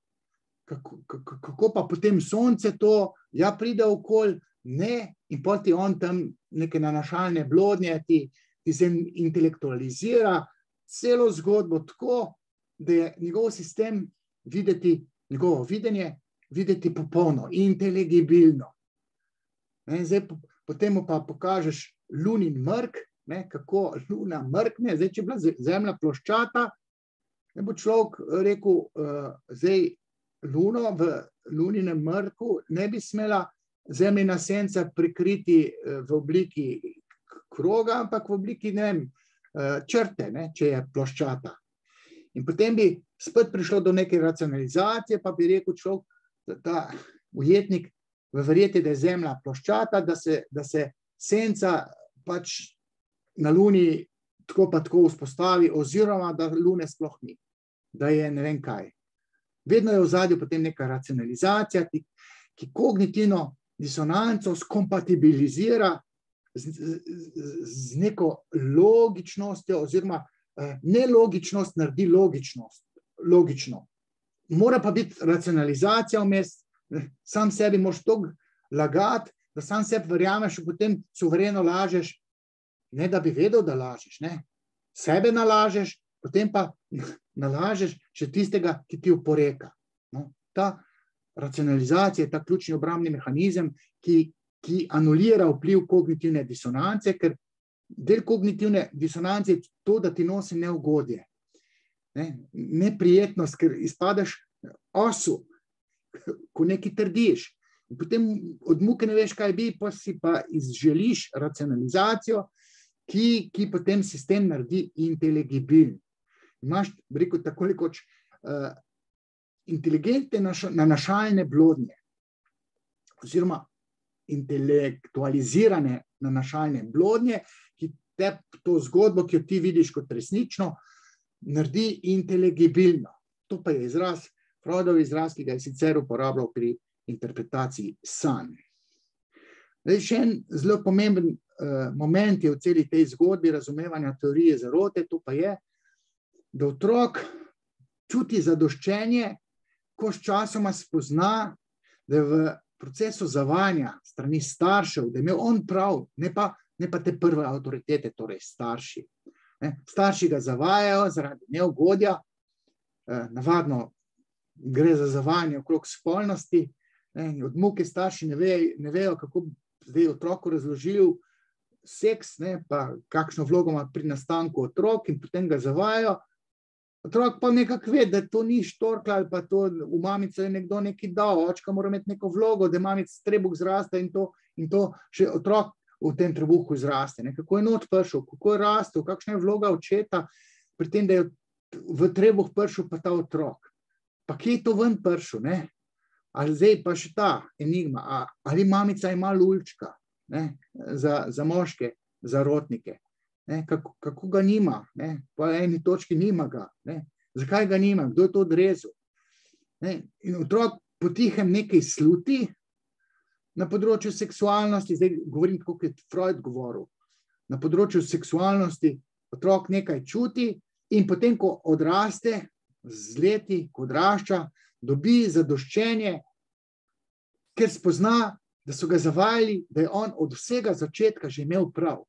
kako pa potem sonce to, pride okoli, ne, in potem ti on tam neke nanašalne blodnje, ti se intelektualizira celo zgodbo tako, da je njegov sistem videti, njegovo videnje videti popolno, inteligibilno. Zdaj, potem mu pa pokažeš lunin mrk, kako luna mrkne, zdaj, če je bila Zemlja ploščata, ne bo človek rekel, zdaj luno v luninem mrku ne bi smela Zemljina senca prikriti v obliki kroga, ampak v obliki, črte, če je ploščata. In potem bi spet prišlo do neke racionalizacije, pa bi rekel človek, ta ujetnik v verjeti, da je Zemlja ploščata, da se senca pač na Luni tako pa tako vzpostavi, oziroma da Lune sploh ni, da je ne vem kaj. Vedno je v ozadju potem neka racionalizacija, ki kognitivno disonanco skompatibilizira z neko logičnostjo, oziroma nelogičnost naredi logično. Mora pa biti racionalizacija vmes, sam sebi moraš toliko lagati, da sam sebi verjameš, potem suvereno lažeš, ne da bi vedel, da lažeš. Sebe nalažeš, potem pa nalažeš še tistega, ki ti oporeka. Ta racionalizacija je ta ključni obrambni mehanizem, ki anulira vpliv kognitivne disonance, ker del kognitivne disonance je to, da ti nosi neugodje. Neprijetnost, ker izpadeš osu, ko nekaj trdiš. In potem od muke ne veš, kaj bi, pa si pa izželiš racionalizacijo, ki potem sistem naredi inteligibilen. Imaš, rekel, tako rekoč, inteligentne nanašalne blodnje, oziroma intelektualizirane nanašalne blodnje, ki te to zgodbo, ki jo ti vidiš kot resnično, naredi inteligibilno. To pa je izraz, Freudov izraz, ki ga je sicer uporabljal pri interpretaciji sanj. Še en zelo pomemben moment je v celi tej zgodbi razumevanja teorije zarote, to pa je, da otrok čuti zadoščenje, ko s časoma spozna, da je v procesu zavajanja strani staršev, da je imel on prav, ne pa te prve avtoritete, torej starši. Starši ga zavajajo zaradi neugodja, navadno gre za zavajanje okrog spolnosti, od muke starši ne vejo, kako zdaj otroku razložil seks, pa kakšno vlogo ima pri nastanku otrok in potem ga zavajajo. Otrok pa nekako ve, da to ni štorkla ali pa to v mamico je nekdo nekaj dal, očka mora imeti neko vlogo, da mamic trebuh zraste in to še otrok v tem trebuhu zraste. Kako je not prišel, kako je rastel, kakšna je vloga očeta, pri tem, da je v trebuh prišel pa ta otrok. Pa kje je to ven prišel, Ali zdaj pa še ta enigma, ali mamica ima lulčka za moške zarotnike. Kako ga nima, po eni točki nima ga, zakaj ga nima, kdo je to odrezal. In otrok potihem nekaj sluti na področju seksualnosti, zdaj govorim tako, kot je Freud govoril, na področju seksualnosti otrok nekaj čuti in potem, ko odraste z leti, ko odrašča, dobi zadoščenje, ker spozna, da so ga zavajali, da je on od vsega začetka že imel prav.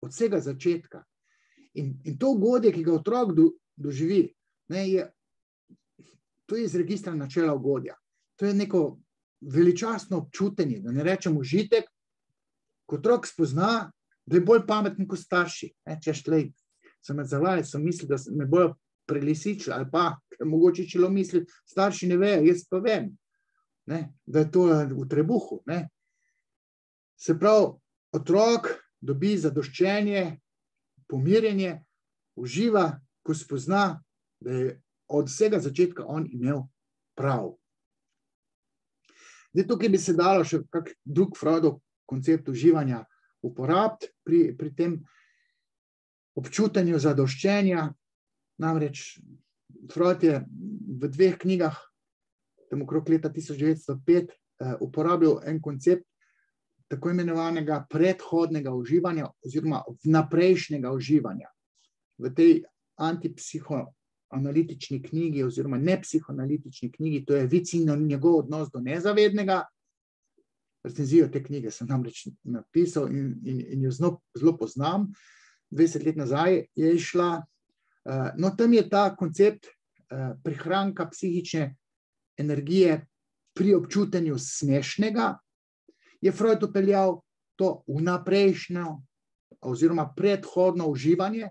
Od vsega začetka. In to ugodje, ki ga otrok doživi, to je iz registra načela ugodja. To je neko veličastno občutenje, da ne rečem užitek, ko otrok spozna, da je bolj pameten kot starši. Češ, so me zavajali, so mislili, da me bojo prelisičili, ali pa mogoče čelo misli, starši ne vejo, jaz pa vem, da je to v trebuhu. Se pravi, otrok dobi zadoščenje, pomirjenje, uživa, ko spozna, da je od vsega začetka on imel prav. Zdaj, tukaj bi se dalo še kak drug Freudov koncept uživanja uporabiti pri tem občutenju zadoščenja. Namreč Freud je v 2 knjigah, tam okrog leta 1905, uporabljal en koncept tako imenovanega predhodnega uživanja oziroma vnaprejšnjega uživanja. V tej antipsihoanalitični knjigi oziroma nepsihoanalitični knjigi, to je Vic in njegov odnos do nezavednega. Recenzijo te knjige sem namreč napisal in jo zelo poznam. 20 let nazaj je išla. No, tam je ta koncept prihranka psihične energije pri občutenju smešnega, je Freud upeljal to vnaprejšnjo oziroma predhodno uživanje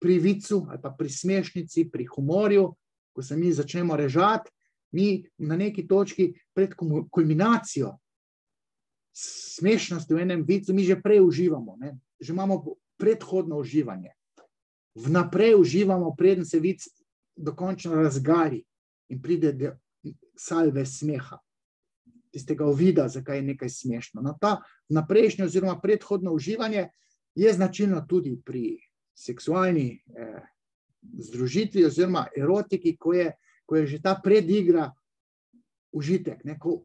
pri vicu ali pa pri smešnici, pri humorju, ko se mi začnemo režati, mi na neki točki pred kulminacijo smešnosti v enem vicu, mi že prej uživamo, že imamo predhodno uživanje. Vnaprej uživamo, preden se vic dokončno razgali in pride do salve smeha, tistega uvida, zakaj je nekaj smešno. No, ta vnaprejšnje oziroma predhodno uživanje je značilno tudi pri seksualni združitvi oziroma erotiki, ko je že ta predigra užitek, ko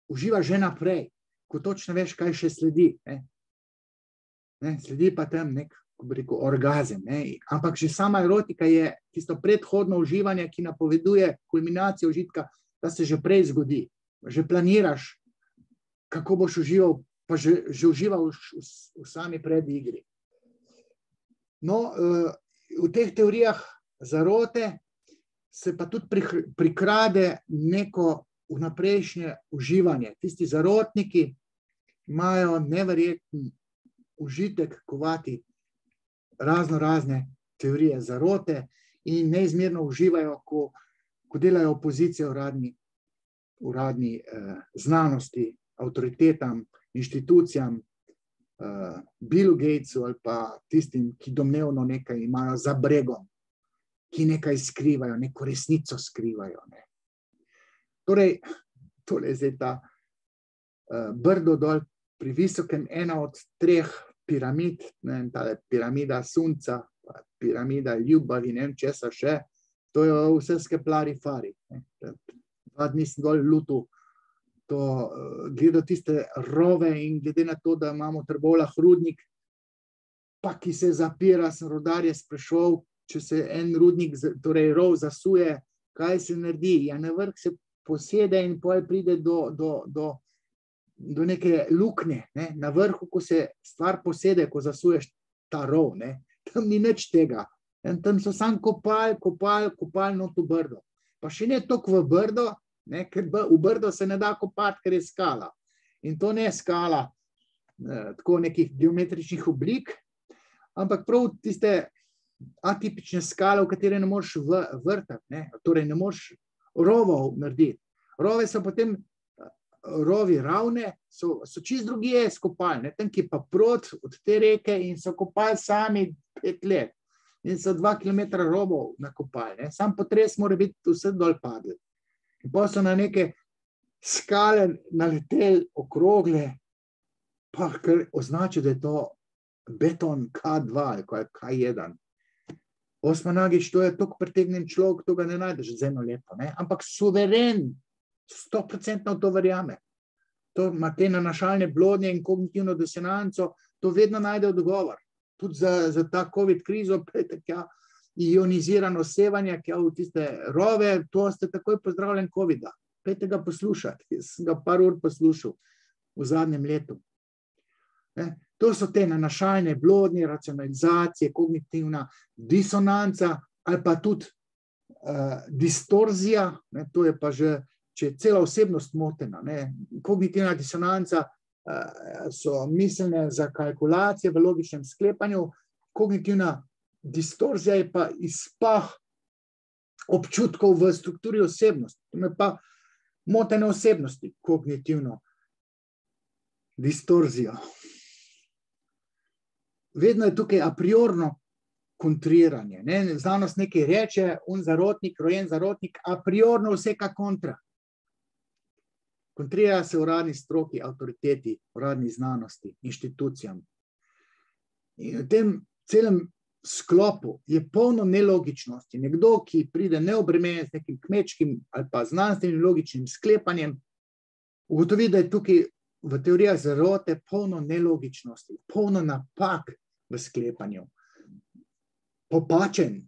uživa že naprej, ko točno veš, kaj še sledi. Sledi pa tam nek, ko bi rekel, orgazem. Ampak že sama erotika je tisto predhodno uživanje, ki napoveduje kulminacijo užitka, da se že prej zgodi. Že planiraš, kako boš užival, pa že užival v sami predigri. No, v teh teorijah zarote se pa tudi prikrade neko vnaprejšnje uživanje. Tisti zarotniki imajo neverjeten užitek kovati razne teorije zarote in neizmerno uživajo, ko delajo opozicijo uradni znanosti, avtoritetam, inštitucijam, Billu Gatesu ali pa tistim, ki domnevno nekaj imajo za bregom, ki nekaj skrivajo, neko resnico skrivajo. Torej, tole je zdaj ta Brdo dol pri Visokem, ena od 3 piramid, tale piramida Sunca, piramida ljubavi, ne vem česa še, to je vse skeplari fari. 2 dni sem dol lutu, gledal tiste rove in glede na to, da imamo v Trbovljah rudnik, pa ki se zapira, sem rodarje spraševal, če se en rudnik, torej rov zasuje, kaj se naredi. Ja, na vrh se posede in potem pride do neke luknje, ne? Na vrhu, ko se stvar posede, ko zasuješ ta rov, ne? Tam ni nič tega. Tam so sam kopali not v brdo. Pa še ne toliko v brdo, ne? Ker v brdo se ne da kopati, ker je skala. In to ne je skala tako nekih geometričnih oblik, ampak prav tiste atipične skale, v katere ne moreš vrtati, ne? Torej ne moreš rovov narediti. Rove so potem rovi ravne, so čisto drugje skopali, ne? Tam, ki pa prot od te reke in so kopali sami 5 let. In so 2 kilometra rovov nakopali, ne? Sam potres mora biti vse dol padli. In pa so na neke skale naleteli okrogle, pa kar označi, da je to beton K2 ali K1. Osmanagič, to je toliko pretegnen človek, to ga ne najdeš za eno leto, ne? Ampak suveren, 100% to verjame. To ima te nanašalne blodnje in kognitivno disonanco, to vedno najde odgovor. Tudi za ta COVID krizo, ionizirano sevanje, ki je v tiste rove, to ste takoj pozdravljen COVID-a. Pejte ga poslušati, jaz sem ga par ur poslušal v zadnjem letu. To so te nanašalne blodnje, racionalizacije, kognitivna disonanca ali pa tudi distorzija, ne, to je pa že, če je cela osebnost motena. Ne. Kognitivna disonanca so miselne za kalkulacije v logičnem sklepanju, kognitivna distorzija je pa izpah občutkov v strukturi osebnosti. To je pa motene osebnosti, kognitivno distorzijo. Vedno je tukaj a priorno kontriranje. Ne? Znanost nekaj reče, zarotnik, rojen zarotnik, a priorno vseka kontra. Kontrira se uradni stroki, avtoriteti, uradni znanosti, inštitucijam. In v tem celem sklopu je polno nelogičnosti. Nekdo, ki pride neobremenjen z nekim kmečkim ali pa znanstvenim logičnim sklepanjem, ugotovi, da je tukaj v teorijah zarote polno nelogičnosti, polno napak v sklepanju. Popačen.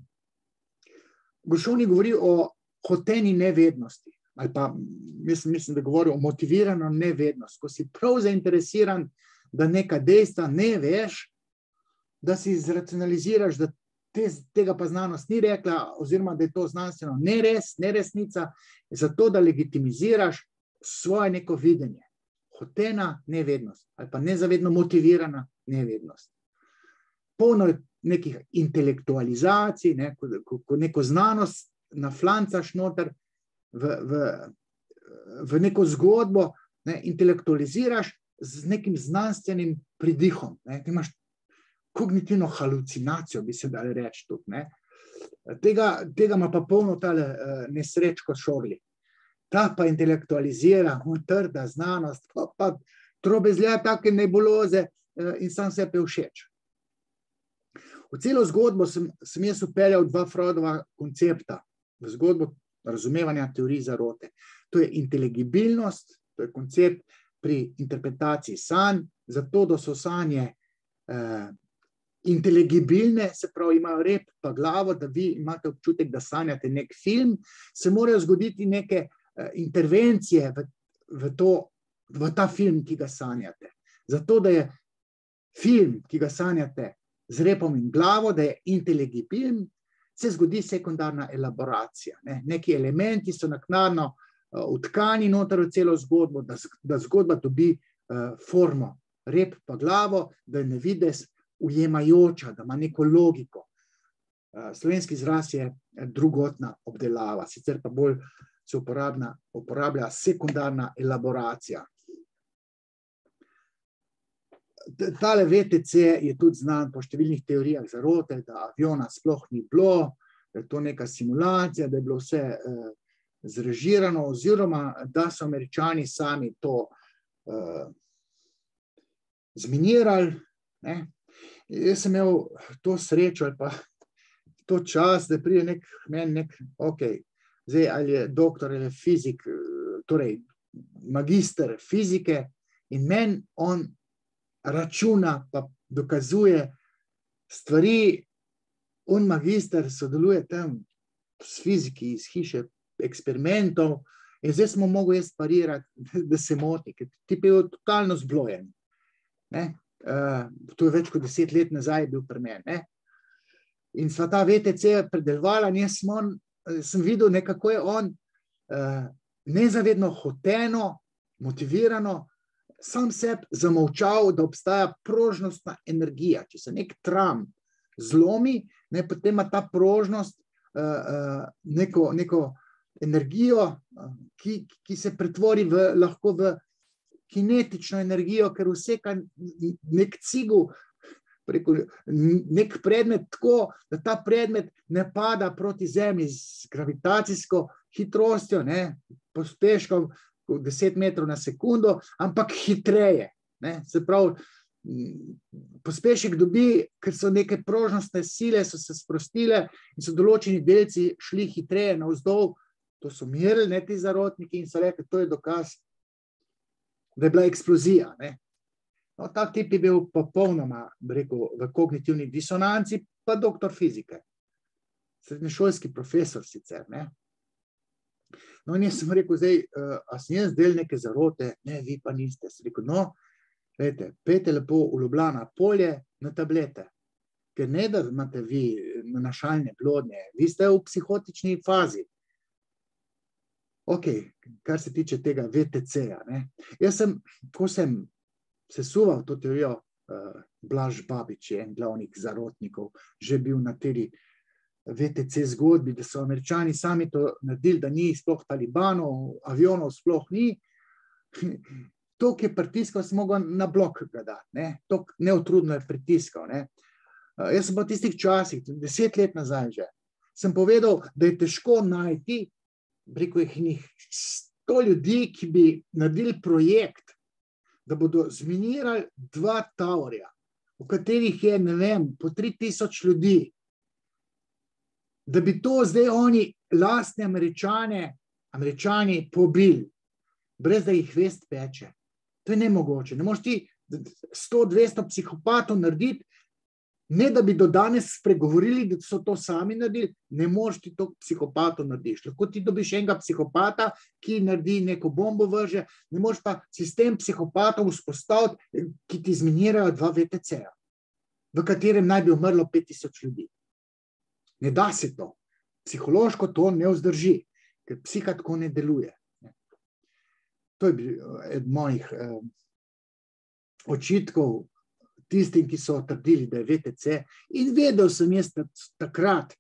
Gošovnik govori o hoteni nevednosti, ali pa mislim, da govori o motivirano nevednost. Ko si prav zainteresiran, da neka dejstva ne veš, da si izracionaliziraš, da tega pa znanost ni rekla, oziroma da je to znanstveno neresnica, zato da legitimiziraš svoje neko videnje. Hotena nevednost ali pa nezavedno motivirana nevednost. Polno nekih intelektualizacij, ne, ko neko znanost naflancaš noter v neko zgodbo, ne, intelektualiziraš z nekim znanstvenim pridihom. Ne. Ti imaš kognitivno halucinacijo, bi se dali reči tudi. Ne. Tega ima pa polno tale nesrečko Šorli. Ta pa intelektualizira, trda znanost, pa trobezlja take nebuloze in sam se pe všeč. V celo zgodbo sem jaz upeljal 2 Freudova koncepta, v zgodbo razumevanja teorij zarote. To je inteligibilnost, to je koncept pri interpretaciji sanj, zato da so sanje inteligibilne, se pravi, imajo rep pa glavo, da vi imate občutek, da sanjate nek film, se morajo zgoditi neke intervencije v ta film, ki ga sanjate. Zato, da je film, ki ga sanjate z repom in glavo, da je inteligibilen, se zgodi sekundarna elaboracija. Neki elementi so naknadno vtkani noter v celo zgodbo, da zgodba dobi formo. Rep pa glavo, da je nevidez ujemajoča, da ima neko logiko. Slovenski izraz je drugotna obdelava, sicer pa bolj se uporablja sekundarna elaboracija. Tale VTC je tudi znan po številnih teorijah zarote, da aviona sploh ni bilo, da je to neka simulacija, da je bilo vse zrežirano, oziroma da so Američani sami to zminirali. Jaz sem imel to srečo ali pa to čas, da pride zdaj ali je doktor ali je fizik, torej magister fizike in meni on računa pa dokazuje stvari, on magister sodeluje tam s fiziki iz hiše eksperimentov in zdaj smo mogli jaz parirati, da se moti, ker ti je bil totalno zblojen. To je več kot 10 let nazaj bil pri meni. In sva ta VTC predelovala in jaz sem videl nekako je on nezavedno hoteno, motivirano, sam sebi zamolčal, da obstaja prožnostna energija. Če se nek tram zlomi, potem ima ta prožnost neko energijo, ki se pretvori lahko v kinetično energijo, ker vseka nek cigu, nek predmet tako, da ta predmet ne pada proti zemlji z gravitacijsko hitrostjo, pospeškom 10 metrov na sekundo, ampak hitreje. Se pravi, pospešek dobi, ker so neke prožnostne sile, so se sprostile in so določeni delci šli hitreje navzdol. To so merili ti zarotniki in so rekli, to je dokaz, da je bila eksplozija. No, ta tip je bil popolnoma, v kognitivni disonanci, pa doktor fizike. Srednješolski profesor sicer. No, in jaz sem rekel, zdaj, a sem jaz del neke zarote? Ne, vi pa niste. Sem rekel, no, pejte lepo v Ljubljana polje na tablete, ker ne da imate vi nanašalne plodnje, vi ste v psihotični fazi. Ok, kar se tiče tega VTC-ja. Jaz sem, ko sem sesuval to teorijo, Blaž Babič je en glavnih zarotnikov, že bil na tej VTC zgodbi, da so Američani sami to naredili, da ni sploh talibanov, avionov sploh ni. To, ki je pritiskal, sem mogel na blok gledati. To neutrudno je pritiskal. Jaz sem pa v tistih časih, 10 let nazaj že, sem povedal, da je težko najti, rekel je 100 ljudi, ki bi naredili projekt, da bodo zminirali 2 tavorja, v katerih je, ne vem, po 3000 ljudi, da bi to zdaj oni lastne Američani pobili, brez da jih vest peče. To je nemogoče. Ne moreš ti 100-200 psihopatov narediti, ne da bi do danes spregovorili, da so to sami naredili, ne moreš ti to psihopatov narediš. Lahko ti dobiš enega psihopata, ki naredi neko bombo vrže, ne moreš pa sistem psihopatov vzpostaviti, ki ti zminirajo 2 VTC-ja, v katerem naj bi umrlo 5000 ljudi. Ne da se to. Psihološko to ne vzdrži, ker psiha tako ne deluje. To je bil eden mojih očitkov tistim, ki so trdili, da je VTC. In vedel sem jaz takrat,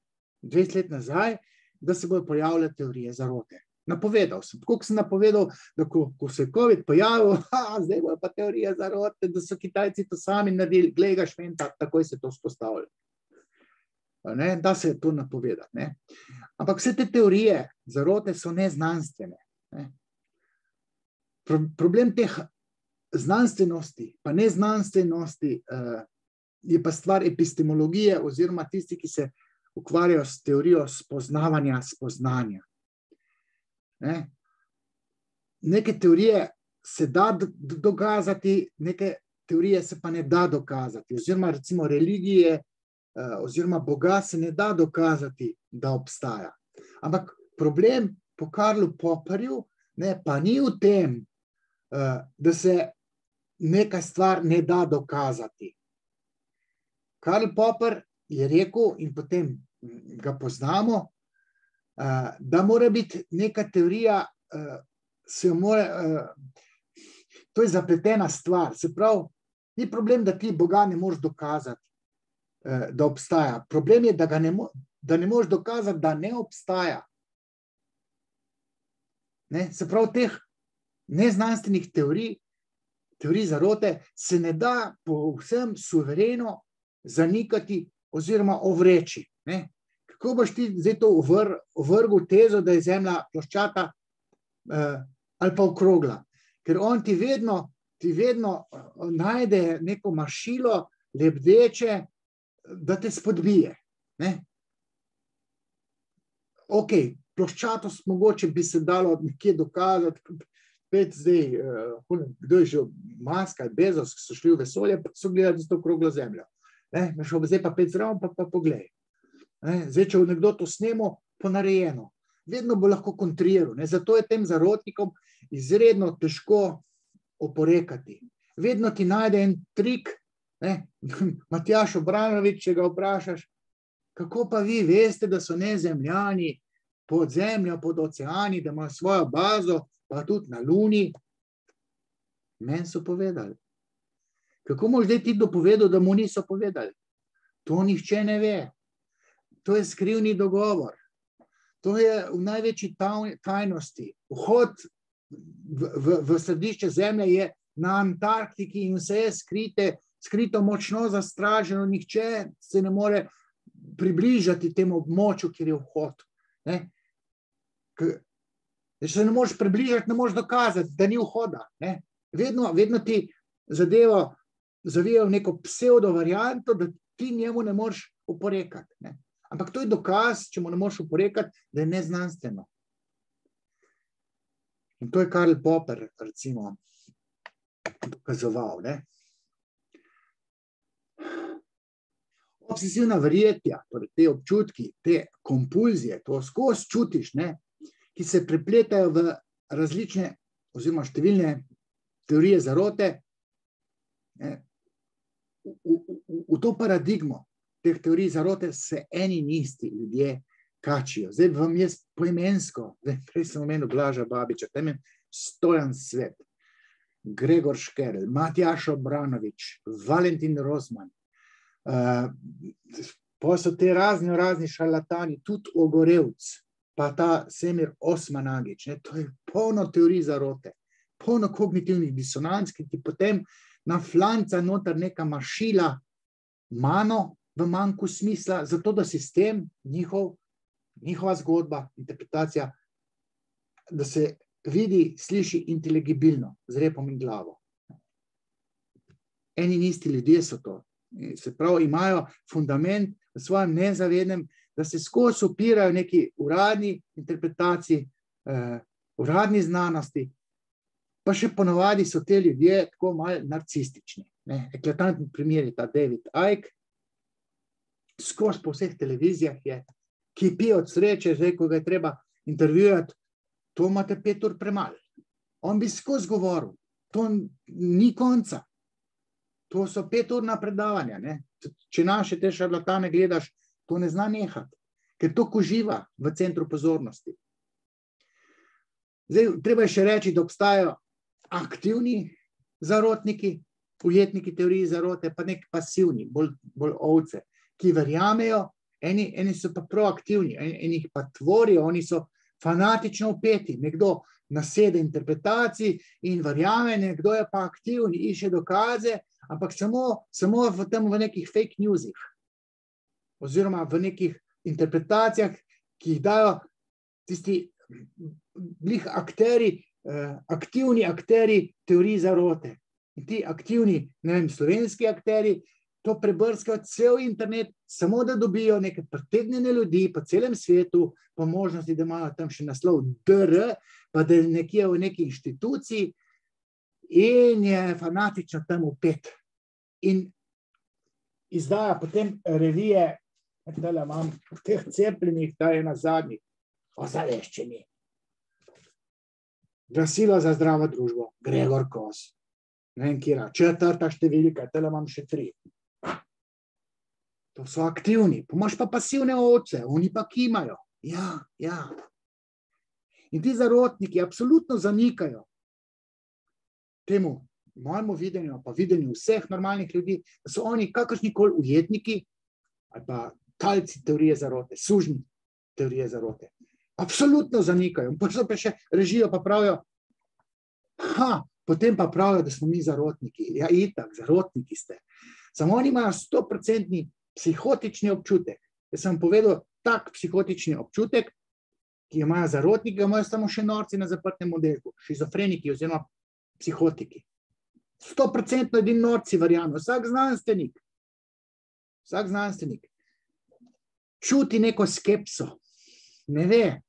20 let nazaj, da se bodo pojavile teorije zarote. Napovedal sem. Tako sem napovedal, da ko se je COVID pojavil, zdaj bojo pa teorije zarote, da so Kitajci to sami naredili, glej ga šventa, takoj se to vzpostavlja. Da se je to napovedati. Ampak vse te teorije zarote so neznanstvene. Problem teh znanstvenosti, pa neznanstvenosti je pa stvar epistemologije oziroma tisti, ki se ukvarjajo s teorijo spoznavanja spoznanja. Neke teorije se da dokazati, neke teorije se pa ne da dokazati. Oziroma recimo religije oziroma Boga se ne da dokazati, da obstaja. Ampak problem po Karlu Popperju pa ni v tem, da se neka stvar ne da dokazati. Karl Popper je rekel, in potem ga poznamo, da mora biti neka teorija, to je zapletena stvar. Se pravi, ni problem, da ti Boga ne moreš dokazati, da obstaja. Problem je, da ne moreš dokazati, da ne obstaja. Se pravi, teh neznanstvenih teorij zarote se ne da povsem suvereno zanikati oziroma ovreči. Kako boš ti zdaj to ovrgel tezo, da je Zemlja ploščata ali pa okrogla? Ker on ti vedno najde neko mašilo, lebdeče, da te spodbije. Ne? Ok, ploščatost mogoče bi se dalo nekje dokazati, spet zdaj, kdo je že Musk ali Bezos, ki so šli v vesolje, pa so gledali tisto okroglo zemljo. Zdaj pa pet zraven, pa poglej. Zdaj, če nekdo to snemo, ponarejeno. Vedno bo lahko kontriral. Zato je tem zarodnikom izredno težko oporekati. Vedno ti najde en trik, Matjaž Obranović, če ga vprašaš, kako pa vi veste, da so nezemljani pod zemljo, pod oceani, da imajo svojo bazo, pa tudi na Luni. Meni so povedali. Kako moš zdaj ti dopovedal, da mu niso povedali? To nihče ne ve. To je skrivni dogovor. To je v največji tajnosti. Vhod v središče zemlje je na Antarktiki in vse je skrito močno zastraženo. Nihče se ne more približati temu območju, kjer je vhod. Če se ne moreš približati, ne moreš dokazati, da ni vhoda. Vedno ti zadevo zavijajo v neko pseudo varianto, da ti njemu ne moreš oporekati. Ampak to je dokaz, če mu ne moreš oporekati, da je neznanstveno. In to je Karl Popper, recimo, dokazoval. Obsesivna verjetja, torej te občutki, te kompulzije, to skozi čutiš, ki se prepletajo v različne oziroma številne teorije zarote, v to paradigmo teh teorij zarote se eni in isti ljudje kačijo. Zdaj vam jaz poimensko, prej sem omenil Blaža Babiča, tam je Stojan Svet, Gregor Škerl, Matjaž Obranović, Valentin Rozman, pa so te razni šarlatani, tudi Ogorevc, pa ta Semir Osmanagić, to je polno teorij zarote, polno kognitivnih disonanc, ki ti potem na flanca noter neka mašila mano v manjku smisla, zato da sistem, njihova zgodba, interpretacija, da se vidi, sliši inteligibilno, z repom in glavo. Eni in isti ljudje so to. Se pravi, imajo fundament v svojem nezavednem, da se skozi upirajo neki uradni interpretaciji, uradni znanosti, pa še ponovadi so te ljudje tako malo narcistični. Eklatantni primer je ta David Icke, skozi po vseh televizijah je, kipi od sreče, zdaj, ko ga je treba intervjuvati, to imate 5 ur premalo. On bi skozi govoril, to ni konca. To so 5-urna predavanja. Če naše te šarlatane gledaš, to ne zna nehati, ker to uživa v centru pozornosti. Zdaj, treba je še reči, da obstajajo aktivni zarotniki, ujetniki teoriji zarote, pa nek pasivni, bolj ovce, ki verjamejo, eni so pa proaktivni, eni jih pa tvorijo, oni so fanatično upeti. Nekdo nasede interpretaciji in verjame, nekdo je pa aktivni, išče dokaze, ampak samo v nekih fake newsih oziroma v nekih interpretacijah, ki jih dajo tisti aktivni akteri teorij zarote. In ti aktivni, slovenski akteri, to prebrskajo cel internet, samo da dobijo neke pritegnjene ljudi po celem svetu, po možnosti, da imajo tam še naslov DR, pa da je nekje v neki inštituciji in je fanatično tam upet. In izdaja potem revije, tale imam teh cepljenih, ta je na zadnjih, ozaveščeni. Glasilo za zdravo družbo, Gregor Kos. Ne vem, kjera, 4. številka, tale imam še 3. To so aktivni, imaš pa pasivne ovce, oni pa kimajo. Ja. In ti zarotniki absolutno zanikajo temu mojemu videnju, pa videnju vseh normalnih ljudi, da so oni kakršnikoli ujetniki ali pa talci teorije zarote, sužnji teorije zarote. Absolutno zanikajo. Potem pa še režijo, pa pravijo, potem pa pravijo, da smo mi zarotniki. Ja, itak, zarotniki ste. Samo oni imajo 100% psihotični občutek. Jaz sem povedal, tak psihotični občutek, ki imajo zarotniki, ga imajo samo še norci na zaprtem oddelku, šizofreniki oziroma psihotiki. 100% edini norci verjamejo, vsak znanstvenik, vsak znanstvenik čuti neko skepso, ne ve,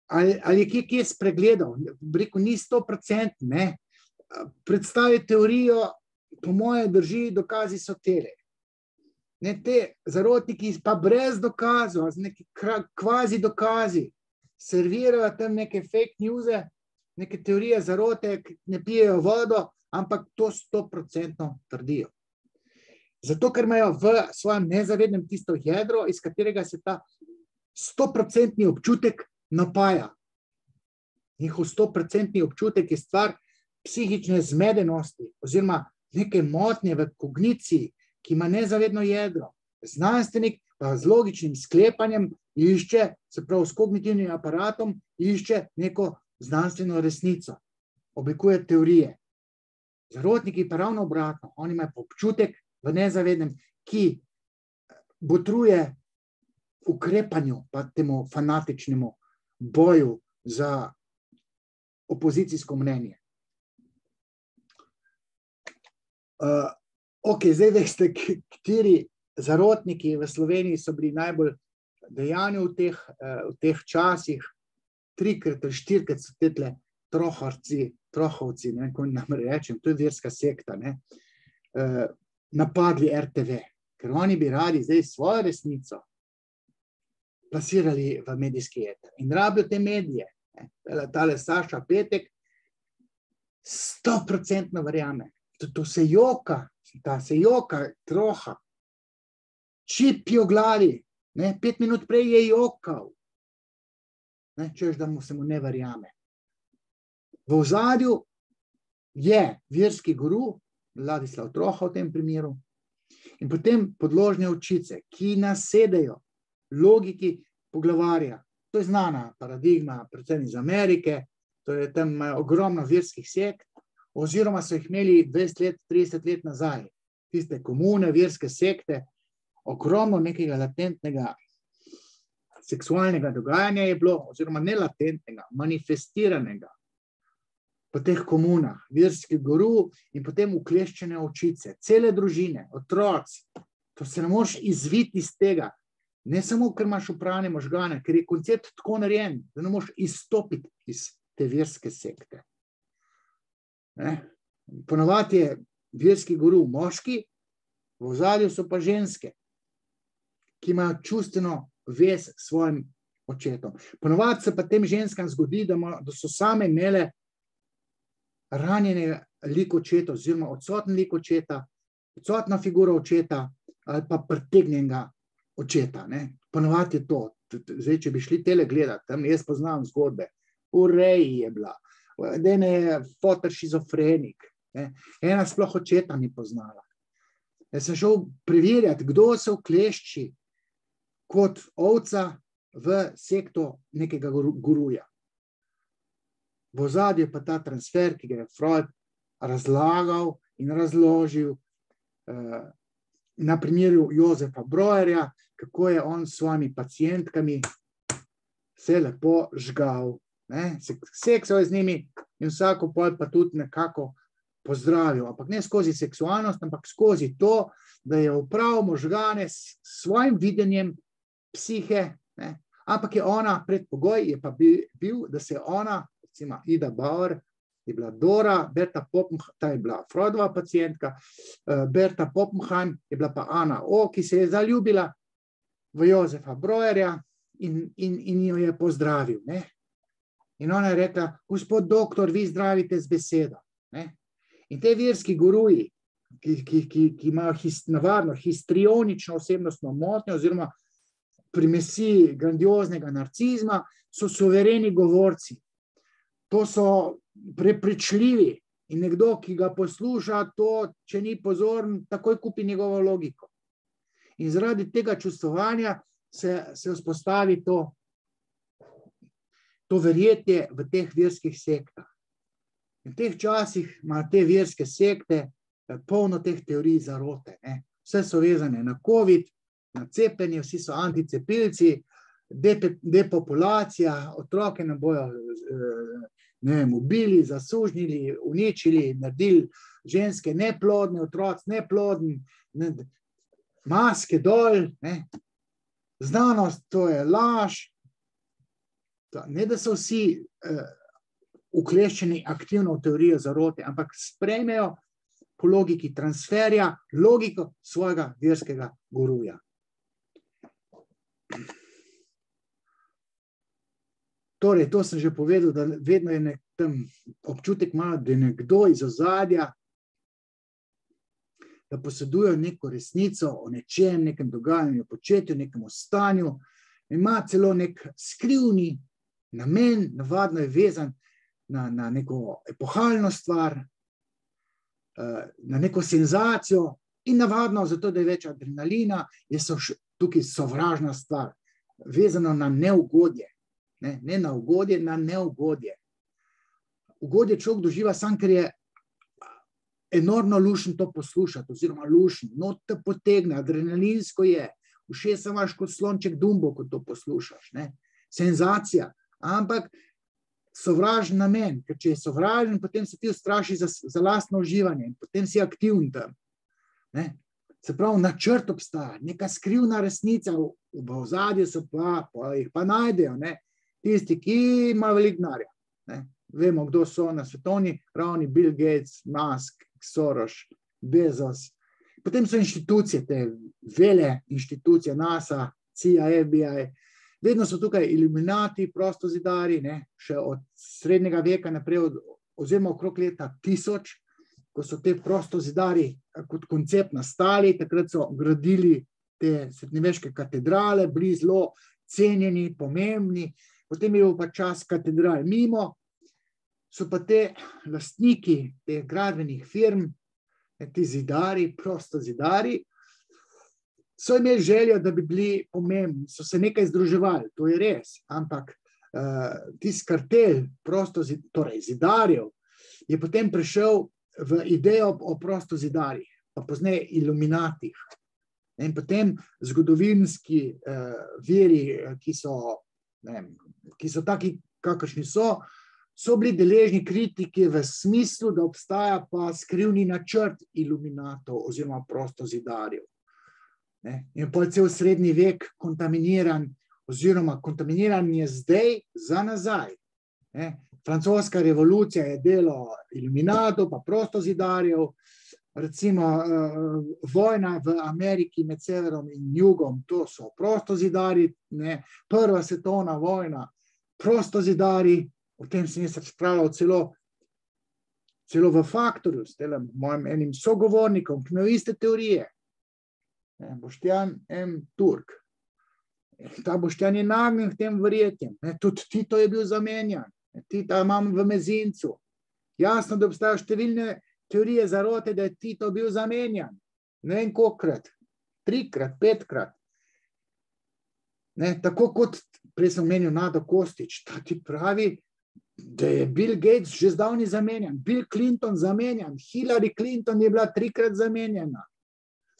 ali je kje spregledal, rekel, ni 100%, ne. Predstavi teorijo, po moje drži, dokazi so tele. Ne, te zarotniki pa brez dokazov, z neki kvazi dokazi, servirajo tam neke fake newse, neke teorije zarote, ne pijejo vodo, ampak to 100% trdijo. Zato, ker imajo v svojem nezavednem tisto jedro, iz katerega se ta 100% občutek napaja. Njihov 100% občutek je stvar psihične zmedenosti oziroma neke motnje v kogniciji, ki ima nezavedno jedro. Znanstvenik pa z logičnim sklepanjem išče, se pravi s kognitivnim aparatom, išče neko znanstveno resnico, oblikuje teorije. Zarotniki pa ravno obratno, oni imajo občutek v nezavednem, ki botruje ukrepanju, pa temu fanatičnemu boju za opozicijsko mnenje. Zdaj veste, kateri zarotniki v Sloveniji so bili najbolj dejavni v teh časih. 3-krat ali 4-krat so tetle trohovci, ne vem, kako nam rečem, to je verska sekta, ne, napadli RTV, ker oni bi radi zdaj svojo resnico plasirali v medijski eter in rabijo te medije. Tale Saša Petek 100% verjame. To se joka, troha, čipi v glavi, 5 minut prej je jokal, češ, da se mu ne verjame. V ozadju je verski guru, Vladislav Troha v tem primeru, in potem podložne očice, ki nasedejo logiki poglavarja. To je znana paradigma, predvsem iz Amerike, to je tam ogromno verskih sekt, oziroma so jih imeli 20 let, 30 let nazaj. Tiste komune, verske sekte, ogromno nekega latentnega seksualnega dogajanja je bilo, oziroma ne latentnega, manifestiranega po teh komunah, verski guru in potem ukleščene očice, cele družine, otroci. To se ne moreš izviti iz tega, ne samo, ker imaš oprane možgane, ker je koncept tako narejen, da ne moreš izstopiti iz te verske sekte. Ponavadi je verski guru moški, v ozadju so pa ženske, ki imajo čustveno vez s svojim očetom. Ponavadi se pa tem ženskam zgodi, da so same imele ranjenega lik očeta, oziroma odsoten lik očeta, odsotna figura očeta ali pa pretegnjenega očeta. Ponavadi je to. Zdaj, če bi šli tele gledati, tam jaz poznam zgodbe, v Reji je bila, eden je fotor šizofrenik, ena sploh očeta ni poznala. Jaz sem šel preverjati, kdo se vklešči kot ovca v sekto nekega guruja. V ozadju je pa ta transfer, ki ga je Freud razlagal in razložil na primeru Jozefa Breuerja, kako je on s svojimi pacientkami se lepo žgal. Seksal je z njimi in vsako pol pa tudi nekako pozdravil, ampak ne skozi seksualnost, ampak skozi to, da je upravil možgane s svojim videnjem psihe, ampak je ona predpogoj, je pa bil, da se je ona, recimo Ida Bauer, je bila Dora, Berta Poppenheim, ta je bila Freudova pacientka, Berta Poppenheim je bila pa Ana O, ki se je zaljubila v Jozefa Breuerja in jo je pozdravil. In ona je rekla, gospod doktor, vi zdravite z besedo. In te verski guruji, ki imajo navadno histrionično osebnostno motnjo oziroma primesi grandioznega narcizma, so suvereni govorci. To so prepričljivi in nekdo, ki ga posluša, to, če ni pozoren, takoj kupi njegovo logiko. In zaradi tega čustvovanja se vzpostavi to verjetje v teh verskih sektah. In v teh časih imajo te verske sekte polno teh teorij zarote. Vse so vezane na COVID, na cepljenje, vsi so anticepilci, depopulacija, otroke ne bojo ubili, zasužnili, uničili, naredili ženske neplodne, otroci neplodni. maske dol, znanost, to je laž. Ne, da so vsi ukleščeni aktivno v teorijo zarote, ampak sprejmejo po logiki transferja logiko svojega verskega guruja. Torej, to sem že povedal, da vedno je tam občutek malo, da je nekdo iz ozadja, da posedujejo neko resnico o nečem, nekem dogajanju, početju, nekem stanju, ima celo nek skrivni namen, navadno je vezan na neko epohalno stvar, na neko senzacijo in navadno zato, da je več adrenalina, je tukaj sovražna stvar, vezano na neugodje. Ne na ugodje, na neugodje. Ugodje človek doživa sam, ker je enormno lušen to poslušati, oziroma lušen, not te potegne, adrenalinsko je, ušesa imaš kot slonček Dumbo, ko to poslušaš, senzacija, ampak sovražen namen, ker če je sovražen, potem se ti ustraši za lastno uživanje in potem si aktivn tam. Se pravi, načrt obstaja, neka skrivna resnica, v ozadju so pa jih pa najdejo, tisti, ki ima veliko denarja. Vemo, kdo so na svetovni ravni, Bill Gates, Musk, Soros, Bezos. Potem so inštitucije, te vele inštitucije, NASA, CIA, FBI. Vedno so tukaj iluminati, prostozidari, še od srednjega veka naprej, oziroma okrog leta 1000, ko so te prostozidari kot koncept nastali, takrat so gradili te srednjeveške katedrale, bili zelo cenjeni, pomembni, potem je bil pa čas katedral mimo, so pa te lastniki teh gradbenih firm, ti zidari, prostozidari, so imeli željo, da bi bili pomembni, so se nekaj združevali, to je res, ampak tisti kartel torej zidarjev je potem prišel v idejo o prostozidarjih, pa pozneje iluminatih. In potem zgodovinski viri, ki so taki, kakršni so bili deležni kritike v smislu, da obstaja pa skrivni načrt iluminatov oziroma prostozidarjev. In pa je cel srednji vek kontaminiran, oziroma kontaminiran je zdaj za nazaj. Francoska revolucija je delo iluminatov, pa prostozidarjev, recimo vojna v Ameriki med severom in jugom, to so prostozidari, prva svetovna vojna, prostozidari, o tem sem jaz razpravljal celo v Faktorju, s tem mojim enim sogovornikom, ki imajo iste teorije, Boštjan M. Turk. Ta Boštjan je nagnjen k tem verjetjem, tudi Tito je bil zamenjan, Tita imam v mezincu. Jasno, da obstajajo številne teorije zarote, da je Tito bil zamenjan. Ne vem kolikrat, 3-krat, 5-krat. Tako kot, prej sem omenil Nado Kostić, ta ti pravi, da je Bill Gates že zdavni zamenjan, Bill Clinton zamenjan, Hillary Clinton je bila 3-krat zamenjena.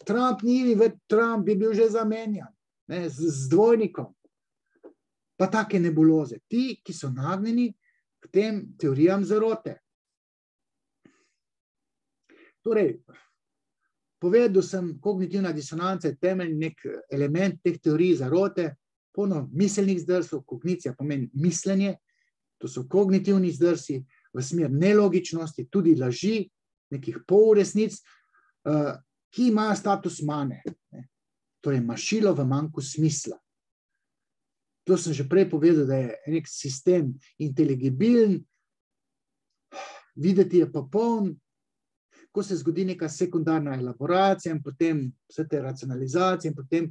Trump je bil že zamenjan, z dvojnikom. Pa take nebuloze. Ti, ki so nagnjeni k tem teorijam zarote. Torej, povedal sem, kognitivna disonanca je temeljni nek element teh teorij zarote, polno miselnih zdrsov, kognicija pomeni mislenje, to so kognitivni zdrsi v smer nelogičnosti, tudi laži, nekih polresnic, ki imajo status mane. To je mašilo v manjku smisla. To sem že prej povedal, da je nek sistem inteligibilen, videti je popoln, ko se zgodi neka sekundarna elaboracija in potem vse te racionalizacije in potem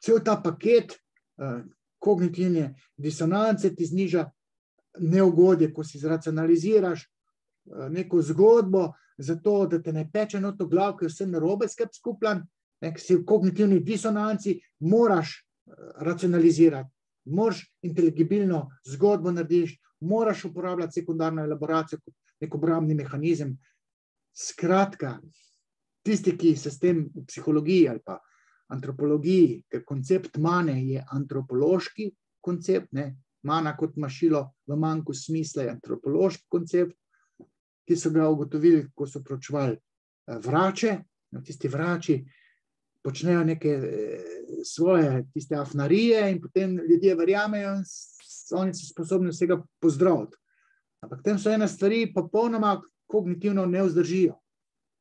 cel ta paket kognitivne disonance ti zniža neugodje, ko si zracionaliziraš neko zgodbo, zato da te ne peče noto glav, ki je vse narobe skupljan, ki si v kognitivni disonanci, moraš racionalizirati, moraš inteligibilno zgodbo narediš, moraš uporabljati sekundarno elaboracijo kot nek obrambni mehanizem. Skratka, tisti, ki se s tem v psihologiji ali pa antropologiji, ker koncept mane je antropološki koncept, mana kot mašilo v manjku smisla je antropološki koncept, ki so ga ugotovili, ko so proučevali vrače, Tisti vrači počnejo neke svoje tiste afnarije in potem ljudje verjamejo in oni so sposobni vsega pozdraviti. Ampak tem so ene stvari popolnoma kognitivno ne vzdržijo.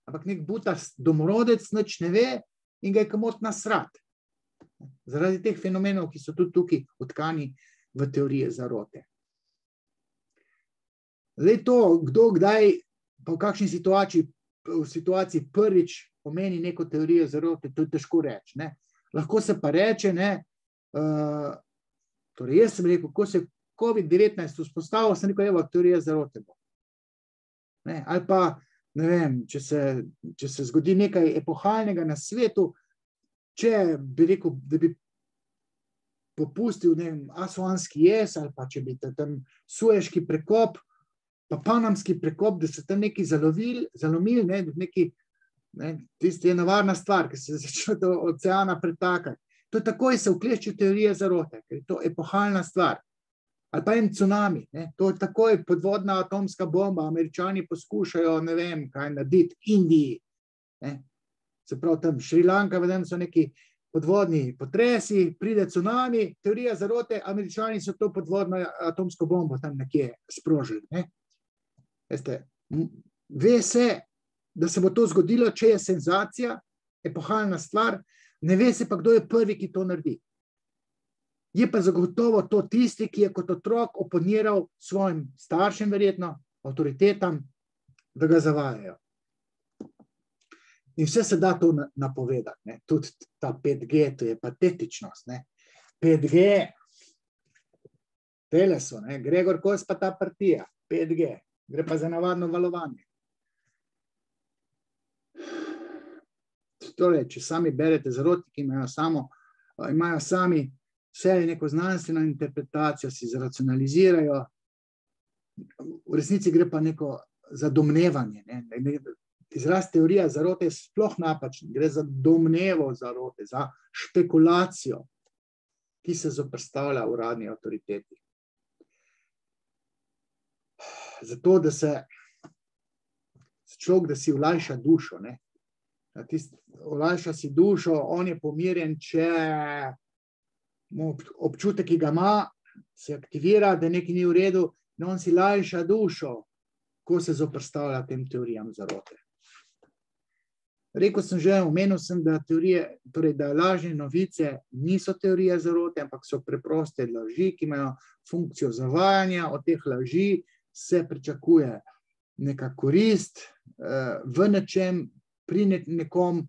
Ampak nek butast domorodec nič ne ve in ga je komot nasrat. Zaradi teh fenomenov, ki so tudi tukaj odkani v teorije zarote. Zdaj to, kdo kdaj, pa v kakšni situaciji prvič pomeni neko teorijo zarote, to je težko reči. Ne? Lahko se pa reče, torej jaz sem rekel, ko se COVID-19 vzpostavil, sem rekel, evo, teorija zarote bo. Ne? Ali pa, ne vem, če se zgodi nekaj epohalnega na svetu, če bi rekel, da bi popustil Asuanski jez, ali pa če bi tam Sueški prekop, pa Panamski prekop, da se tam neki zalomili, neki, tisti je nevarna stvar, ki se začne do oceana pretakati. To je takoj se vklešči v teorije zarote, ker je to epohalna stvar. Ali pa en tsunami, to je takoj podvodna atomska bomba, Američani poskušajo, ne vem, kaj narediti, Indiji. Se pravi, tam Šrilanka, vedem, so neki podvodni potresi, pride tsunami, teorija zarote, Američani so to podvodno atomsko bombo tam nekje sprožili. Veste, ve se, da se bo to zgodilo, če je senzacija, epohalna stvar, ne ve se pa, kdo je prvi, ki to naredi. Je pa zagotovo to tisti, ki je kot otrok oponiral svojim staršem, verjetno, avtoritetam, da ga zavajajo. In vse se da to napovedati. Tudi ta 5G, to je patetičnost. 5G, tele so, Gregor Kos pa ta partija, 5G, gre pa za navadno valovanje. Torej, če sami berete zarotniki, imajo sami vse neko znanstveno interpretacijo, si zracionalizirajo, v resnici gre pa neko za domnevanje. Izraz teorija zarote je sploh napačen, gre za domnevo zarote, za špekulacijo, ki se zoperstavlja uradni avtoriteti. Zato, da se človek, da si olajša dušo, olajša si dušo, on je pomirjen, če občutek, ki ga ima, se aktivira, da nekaj ni v redu, in on si lajša dušo, ko se zoperstavlja tem teorijam zarote. Rekel sem že, omenil sem, da da lažne novice niso teorije zarote, ampak so preproste laži, ki imajo funkcijo zavajanja. Od teh laži se pričakuje neka korist v nečem, pri nekom,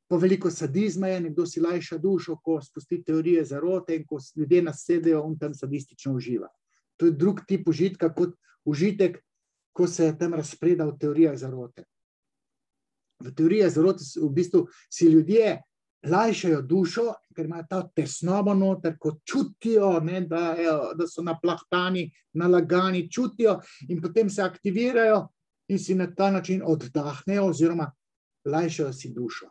po veliko sadizma je, nekdo si lajša dušo, ko spusti teorije zarote in ko ljudje nasedejo, on tam sadistično uživa. To je drug tip užitka kot užitek, ko se tam razpreda v teorijah zarote. V teorijah zarote v bistvu si ljudje lajšajo dušo, ker imajo ta tesnobo noter, ko čutijo, da so naplahtani, nalagani, čutijo in potem se aktivirajo in si na ta način oddahnejo oziroma lajšajo si dušo.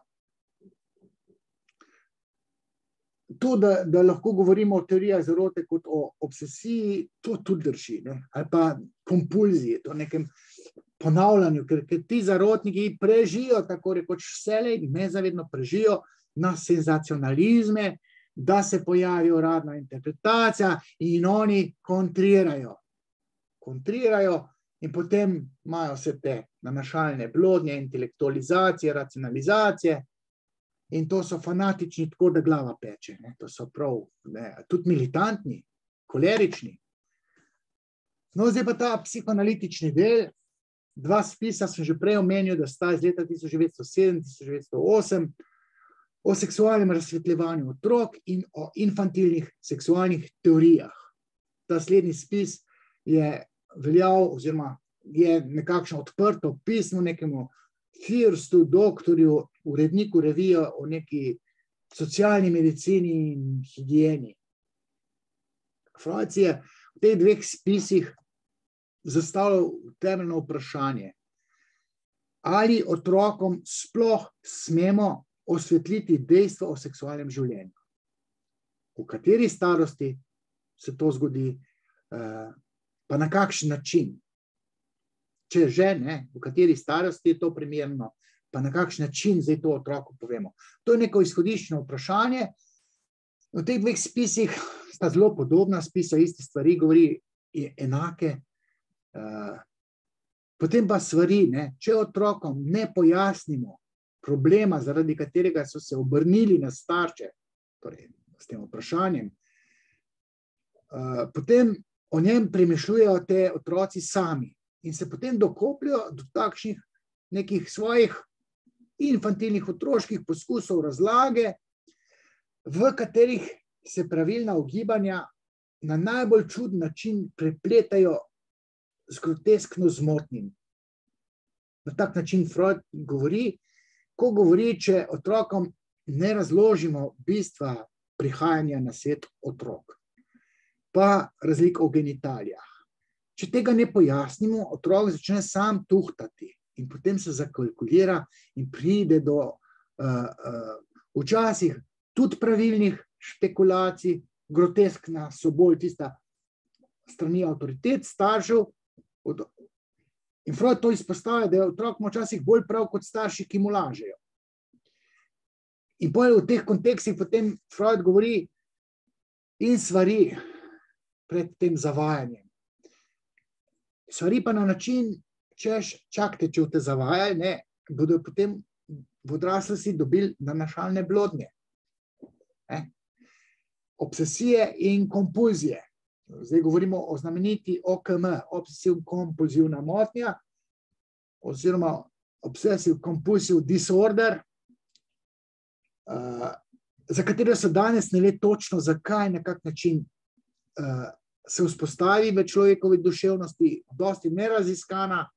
To, da lahko govorimo o teorijah zarote kot o obsesiji, to tudi drži, ali pa kompulziji, to nekem ponavljanju, ker ti zarotniki prežijo, tako rekoč vselej, nezavedno prežijo na senzacionalizme, da se pojavi uradna interpretacija in oni kontrirajo. In potem imajo vse te nanašalne blodnje, intelektualizacije, racionalizacije in to so fanatični, tako da glava peče. To so prav, tudi militantni, kolerični. No, zdaj pa ta psihoanalitični del. Dva spisa sem že prej omenil, da sta iz leta 1907-1908 o seksualnem razsvetljevanju otrok in o infantilnih seksualnih teorijah. Ta slednji spis je veljal oziroma je nekakšno odprto pismo nekemu Firstu, doktorju, uredniku revije o neki socialni medicini in higieni. Freud je v teh dveh spisih zastavljal temeljno vprašanje, ali otrokom sploh smemo osvetliti dejstvo o seksualnem življenju. V kateri starosti se to zgodi, pa na kakšen način. Če že, v kateri starosti je to primerno, pa na kakšen način zdaj to otroku povemo. To je neko izhodiščno vprašanje. V teh dveh spisih sta zelo podobna, spisa iste stvari, govori enake. Potem pa stvari, če otrokom ne pojasnimo problema, zaradi katerega so se obrnili na starše, torej s tem vprašanjem, potem o njem premišljujejo te otroci sami in se potem dokopljajo do takšnih nekih svojih infantilnih otroških poskusov razlage, v katerih se pravilna ugibanja na najbolj čuden način prepletajo z groteskno zmotnim. Na tak način Freud govori, ko govori, če otrokom ne razložimo bistva prihajanja na svet otrok, pa razlik o genitalijah. Če tega ne pojasnimo, otrok začne sam tuhtati in potem se zakalkulira in pride do včasih tudi pravilnih špekulacij, groteskna so bolj tista strani avtoritet staršev. In Freud to izpostavlja, da je otrok včasih bolj prav kot starši, ki mu lažejo. In v teh kontekstih potem Freud govori in svari pred tem zavajanjem. Svari pa na način, čakajte, če boste zavajali, bodo potem v odraslosti dobili nanašalne blodnje. Obsesije in kompulzije. Zdaj govorimo o znameniti OKM, obsesiv-kompulzivna motnja, oziroma obsesiv-compulsive disorder, za katero se danes ne ve točno, zakaj, na kak način se vzpostavi v človekovi duševnosti, dosti neraziskana,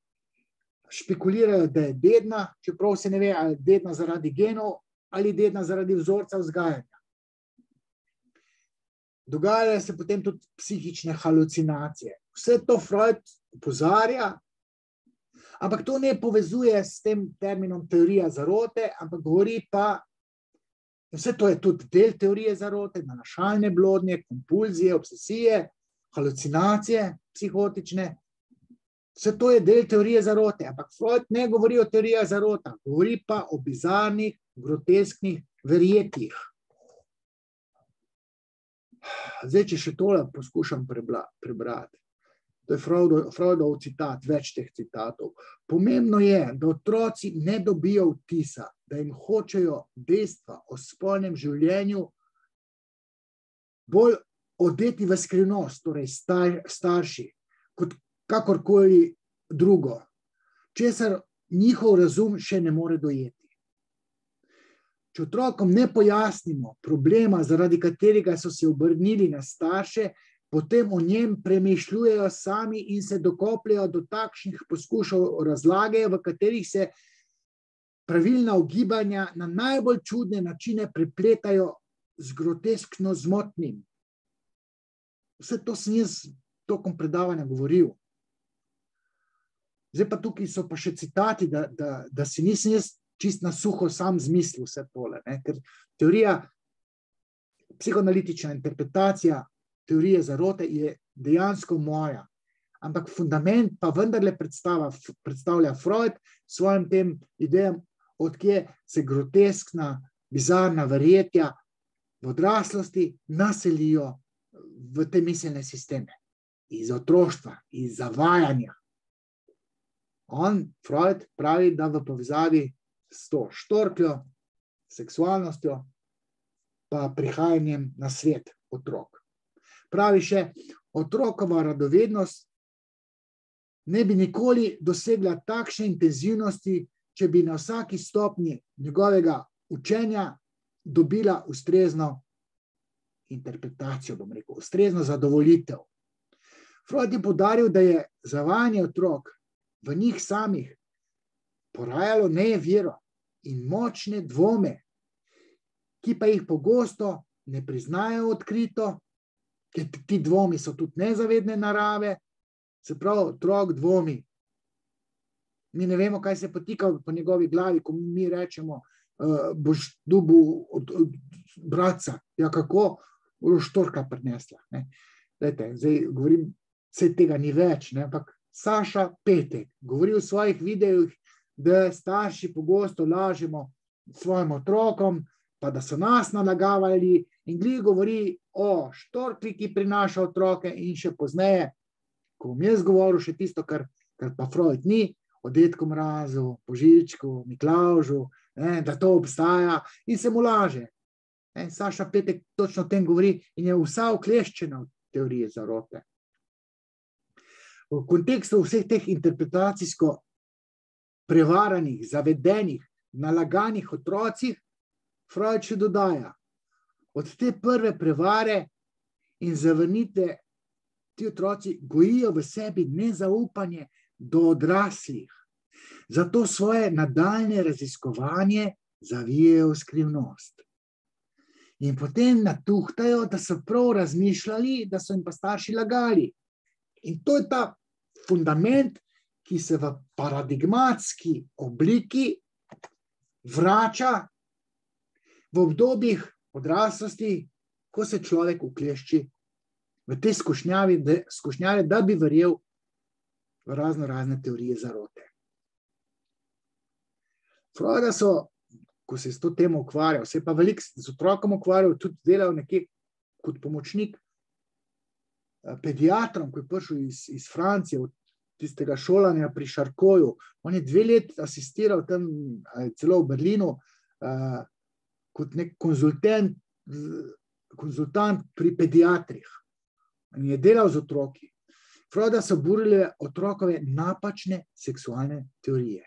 špekulirajo, da je dedna, čeprav se ne ve, ali je dedna zaradi genov ali dedna zaradi vzorca vzgajanja. Dogajajo se potem tudi psihične halucinacije. Vse to Freud opozarja, ampak to ne povezuje s tem terminom teorija zarote, ampak govori pa, vse to je tudi del teorije zarote, nanašalne blodnje, kompulzije, obsesije, halucinacije psihotične. Vse to je del teorije zarote, ampak Freud ne govori o teorijah zarota, govori pa o bizarnih, grotesknih verjetjih. Zdaj, če še tole poskušam prebrati, to je Freudov citat, več teh citatov. Pomembno je, da otroci ne dobijo vtisa, da jim hočejo dejstva o spolnem življenju bolj odeti v skrivnost, torej starši, kot kakorkoli drugo, česar njihov razum še ne more dojeti. Če otrokom ne pojasnimo problema, zaradi katerega so se obrnili na starše, potem o njem premišljujejo sami in se dokopljajo do takšnih poskusov razlage, v katerih se pravilna ugibanja na najbolj čudne načine prepletajo z groteskno zmotnim. Vse to sem jaz tokom predavanja govoril. Zdaj pa tukaj so pa še citati, da si nisem jaz čist na suho sam zmislil vse tole, ker teorija, psihoanalitična interpretacija teorije zarote je dejansko moja, ampak fundament pa vendarle predstavlja Freud svojim tem idejam, odkje se groteskna, bizarna verjetja v odraslosti naselijo v te miselne sisteme. Iz otroštva, iz zavajanja. Freud pravi, da v povezavi s to štorkljo, seksualnostjo, pa prihajanjem na svet otrok. Pravi še, otrokova radovednost ne bi nikoli dosegla takšne intenzivnosti, če bi na vsaki stopnji njegovega učenja dobila ustrezno interpretacijo, bom rekel, ustrezno zadovoljitev. Freud je poudaril, da je zavajanje otrok v njih samih porajalo nevero in močne dvome, ki pa jih pogosto ne priznajo odkrito, ker ti dvomi so tudi nezavedne narave, se pravi, otrok dvomi. Mi ne vemo, kaj se potika po njegovi glavi, ko mi rečemo, boš dobil od bratca. Ja, kako? Boš štorka prinesla. Zdaj govorim, vse tega ni več, ampak Saša Petek govori v svojih videih, da starši pogosto lažemo svojim otrokom, pa da so nas nalagavali, in glih govori o štorkli, ki prinaša otroke, in še pozneje, ko bom jaz govoril še tisto, kar pa Freud ni, o Dedku Mrazu, Božičku, Miklavžu, da to obstaja, in se mu laže. Saša Petek točno o tem govori in je vsa ukleščena v teoriji zarote. V kontekstu vseh teh interpretacijsko prevaranih, zavedenih, nalaganih otrocih, Freud še dodaja, od te prve prevare in zavrnitve ti otroci gojijo v sebi nezaupanje do odraslih. Zato svoje nadaljnje raziskovanje zavijejo v skrivnost. In potem natuhtajo, da so prav razmišljali, da so jim pa starši lagali. In to je ta fundament, ki se v paradigmatski obliki vrača v obdobjih odraslosti, ko se človek uklešči v tej skušnjavi, da bi verjel v razne teorije zarote. Freuda so, ko se s to temo ukvarjal, se pa veliko z otrokom ukvarjal, tudi delal nekje kot pomočnik pediatrom, ko je prišel iz Francije, od tistega šolanja pri Charcoju. On je 2 leti asistiral tam, celo v Berlinu, kot nek konzultant pri pediatrih. In je delal z otroki. Freuda so burile otrokove napačne seksualne teorije.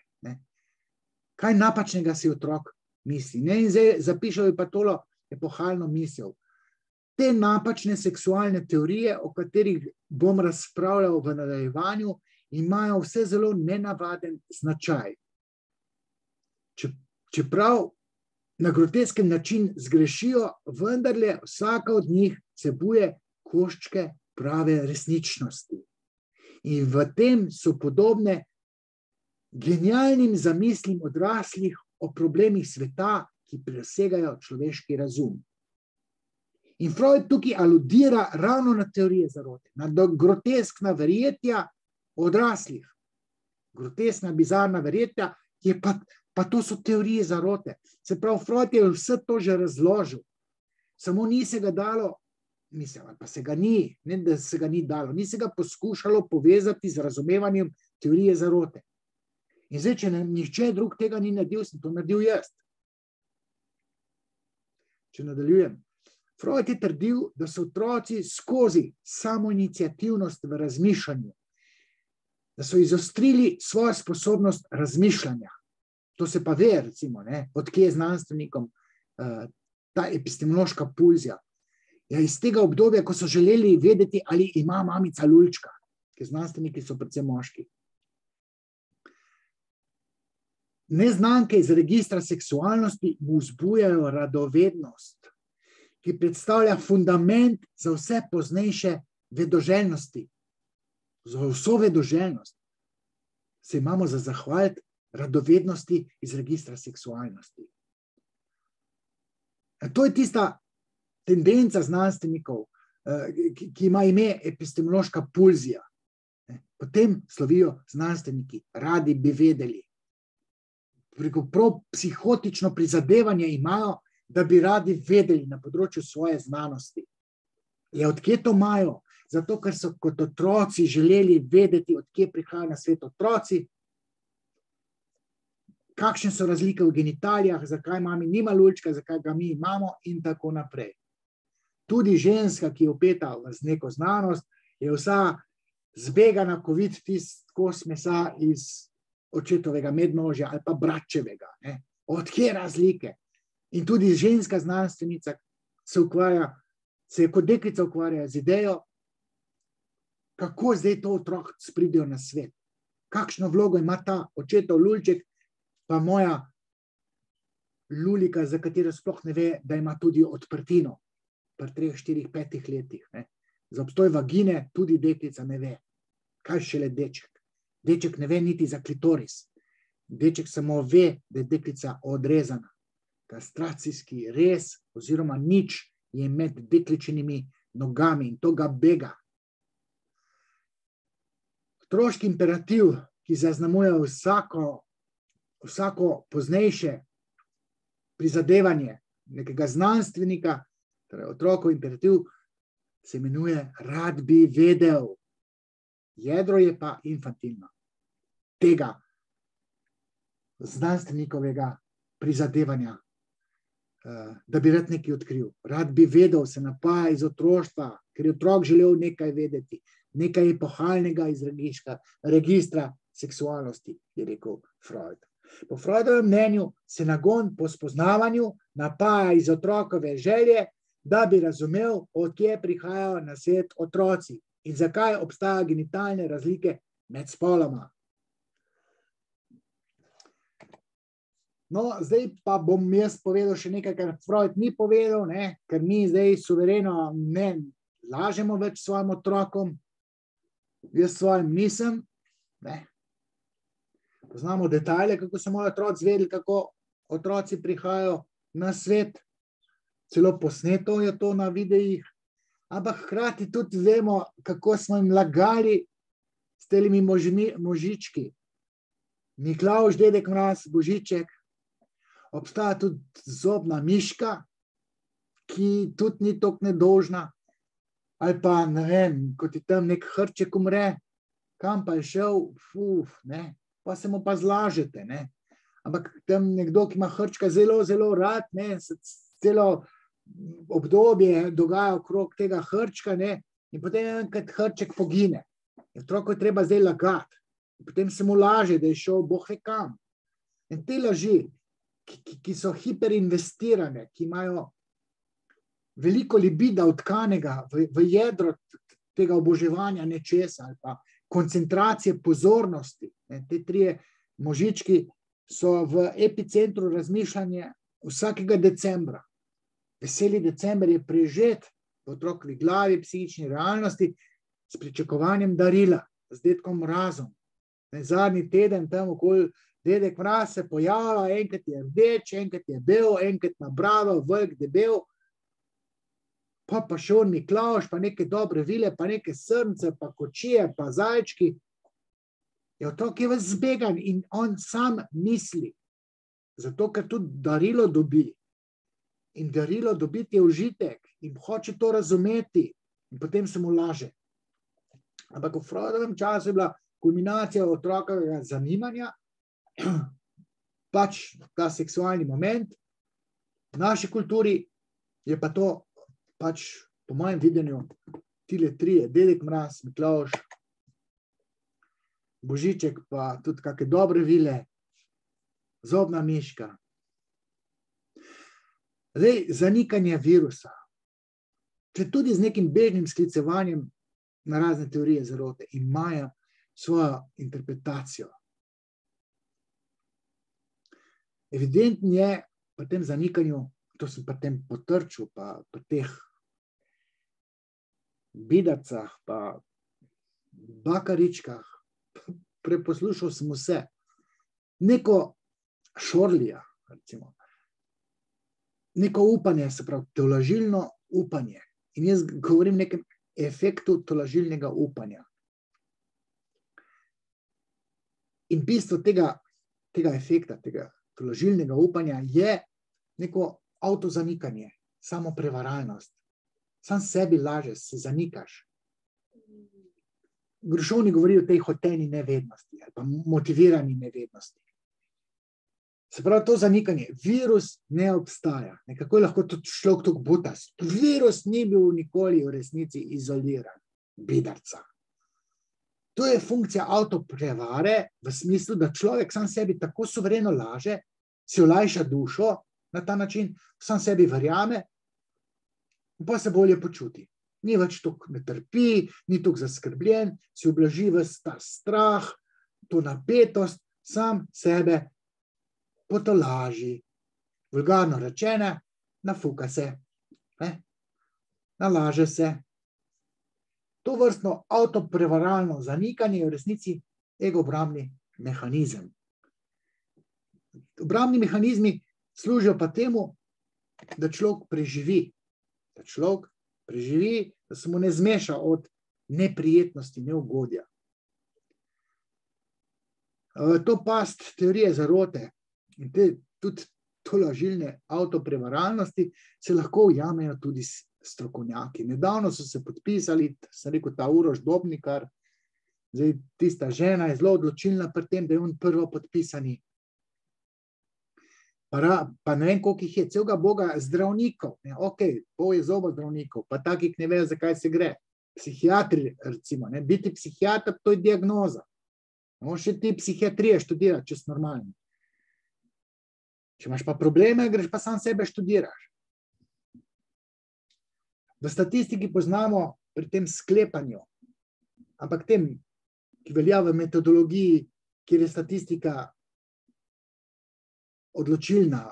Kaj napačnega si otrok misli? In zdaj zapišal je pa tolo epohalno misel. Te napačne seksualne teorije, o katerih bom razpravljal v nadaljevanju, imajo vse zelo nenavaden značaj. Čeprav na grotesken način zgrešijo, vendarle vsaka od njih vsebuje koščke prave resničnosti. In v tem so podobne genialnim zamislim odraslih o problemih sveta, ki presegajo človeški razum. In Freud tukaj aludira ravno na teorije zarote, na groteskna verjetja odraslih. Groteskna, bizarna verjetja, pa to so teorije zarote. Se pravi, Freud je vse to že razložil. Samo ni se ga dalo, pa se ga ni, ne da se ga ni dalo, ni se ga poskušalo povezati z razumevanjem teorije zarote. In zdaj, če nihče drug tega ni naredil, sem to naredil jaz. Če nadaljujem. Freud je trdil, da so otroci skozi samoiniciativnost v razmišljanju, da so izostrili svojo sposobnost razmišljanja. To se pa ve, recimo, odkje je znanstvenikom ta epistemološka pulzija. Ja, iz tega obdobja, ko so želeli vedeti, ali ima mamica lulčka, ker znanstveniki so predvsem moški. Neznanke iz registra seksualnosti mu vzbujajo radovednost, ki predstavlja fundament za vse poznejše vedoželjnosti. Za vso vedoželjnost se imamo za zahvaliti radovednosti iz registra seksualnosti. To je tista tendenca znanstvenikov, ki ima ime epistemološka pulzija. Potem slovijo znanstveniki, radi bi vedeli. Prav psihotično prizadevanje imajo, da bi radi vedeli na področju svoje znanosti. Odkje to imajo? Zato, ker so kot otroci želeli vedeti, odkje prihajajo na svet otroci, kakšne so razlike v genitalijah, zakaj mami nima lulčka, zakaj ga mi imamo in tako naprej. Tudi ženska, ki je vpeta v neko znanost, je vsa zbegana, ko vidi tisti kos mesa iz očetovega mednožja ali pa bratčevega. Odkje razlike? In tudi ženska znanstvenica se kot deklica ukvarja z idejo, kako zdaj to otrok pridejo na svet. Kakšno vlogo ima ta očetov lulček, pa moja lulika, za katero sploh ne ve, da ima tudi odprtino pri 3, 4, 5 letih. Za obstoj vagine tudi deklica ne ve. Kaj šele deček? Deček ne ve niti za klitoris. Deček samo ve, da je deklica odrezana. Kastracijski rez oziroma nič je med dekličinimi nogami in to ga bega. Otroški imperativ, ki zaznamuje vsako vsako poznejše prizadevanje nekega znanstvenika, torej otrokov imperativ, se imenuje rad bi vedel. Jedro je pa infantilno. Tega znanstvenikovega prizadevanja, da bi rad nekaj odkril. Rad bi vedel, se napaja iz otroštva, ker je otrok želel nekaj vedeti, nekaj epohalnega iz registra seksualnosti, je rekel Freud. Po Freudovem mnenju se nagon po spoznavanju napaja iz otrokove želje, da bi razumel, odkje prihajajo na svet otroci in zakaj obstajajo genitalne razlike med spoloma. No, zdaj pa bom jaz povedal še nekaj, kar Freud ni povedal, ne, ker mi zdaj suvereno ne lažemo več svojim otrokom, jaz svojim nisem, ne. Poznamo detajle, kako so moji otroci vedeli, kako otroci prihajajo na svet, celo posneto je to na videih, ampak hkrati tudi vemo, kako smo jim lagali s temi možički. Miklavž, Dedek Mraz, Božiček, obstaja tudi zobna miška, ki tudi ni toliko nedolžna, ali pa, ne vem, ko ti tam nek hrček umre, kam pa je šel, ne, pa se mu pa zlažete, ne. Ampak tam nekdo, ki ima hrčka zelo, zelo rad, ne, se celo obdobje dogaja okrog tega hrčka, ne, in potem enkrat hrček pogine. Otroku je treba zdaj lagati, potem se mu laže, da je šel boh ve kam. In te laži, ki so hiperinvestirane, ki imajo veliko libida vtkanega v jedro tega oboževanja nečesa ali pa koncentracije pozornosti. Te trije možički so v epicentru razmišljanja vsakega decembra. Veseli december je prežet v otrokovi glavi, psihični realnosti s pričakovanjem darila, z Dedkom Mrazom. Zadnji teden tam okoli Dedek Mraz se pojavlja, enkrat je rdeč, enkrat je bel, enkrat na brado, velik, debel, pa še on Miklavž, pa neke dobre vile, pa neke srnce, pa kočije, pa zajčki. Otrok je ves zbegan in on sam misli, zato ker tudi darilo dobi. In darilo dobiti je užitek in hoče to razumeti in potem se mu laže. Ampak v Freudovem času je bila kulminacija otrokovega zanimanja, pač ta seksualni moment. V naši kulturi je pa to pač po mojem videnju tile trije, Dedek Mraz, Miklavž, Božiček, pa tudi kakšne dobre vile, zobna miška. Zdaj, zanikanje virusa, če tudi z nekim bežnim sklicevanjem na razne teorije zarote, imajo svojo interpretacijo. Evidentno je pri tem zanikanju, to sem pri tem potrčil, pa pri teh bidarcah, pa bakaričkah, preposlušal sem vse. Neko šorlija, recimo, neko upanje, se pravi, tolažilno upanje. In jaz govorim o nekem efektu tolažilnega upanja. In bistvo tega efekta, tega tolažilnega upanja je neko avtozanikanje, samoprevaralnost. Sam sebi lažeš, se zanikaš. Grušovnik govori o tej hoteni nevednosti ali pa motivirani nevednosti. Se pravi, to zanikanje, virus ne obstaja. Nekako je lahko tudi človek tako butast. Virus ni bil nikoli v resnici izoliran, bidarca. To je funkcija avtoprevare v smislu, da človek sam sebi tako suvereno laže, si olajša dušo na ta način, sam sebi verjame, pa se bolje počuti. Ni več toliko ne trpi, ni toliko zaskrbljen, si ublaži ves ta strah, to napetost, sam sebe potolaži. Vulgarno rečene, nafuka se, nalaže se. To vrstno avtoprevaralno zanikanje je v resnici ego-obrambni mehanizem. Obrambni mehanizmi služijo pa temu, da človek preživi. Da se mu ne zmeša od neprijetnosti, neugodja. to past teorije zarote in tudi tolažilne avtoprevaralnosti se lahko ujamejo tudi strokovnjaki. Nedavno so se podpisali, sem rekel, ta Uroš Dobnikar, zdaj tista žena je zelo odločilna pri tem, da je on prvo podpisani. Pa ne vem, koliko jih je, celega boga zdravnikov, ne, pol je zoba zdravnikov, pa takih ne vejo, zakaj se gre. Psihiatri, recimo, ne, biti psihiater, to je diagnoza. No, še ti psihiatrije študiraš, če si normalni. Če imaš pa probleme, greš pa sam sebe študiraš. V statistiki poznamo pri tem sklepanju, ampak tem, ki velja v metodologiji, kjer je statistika odločilna,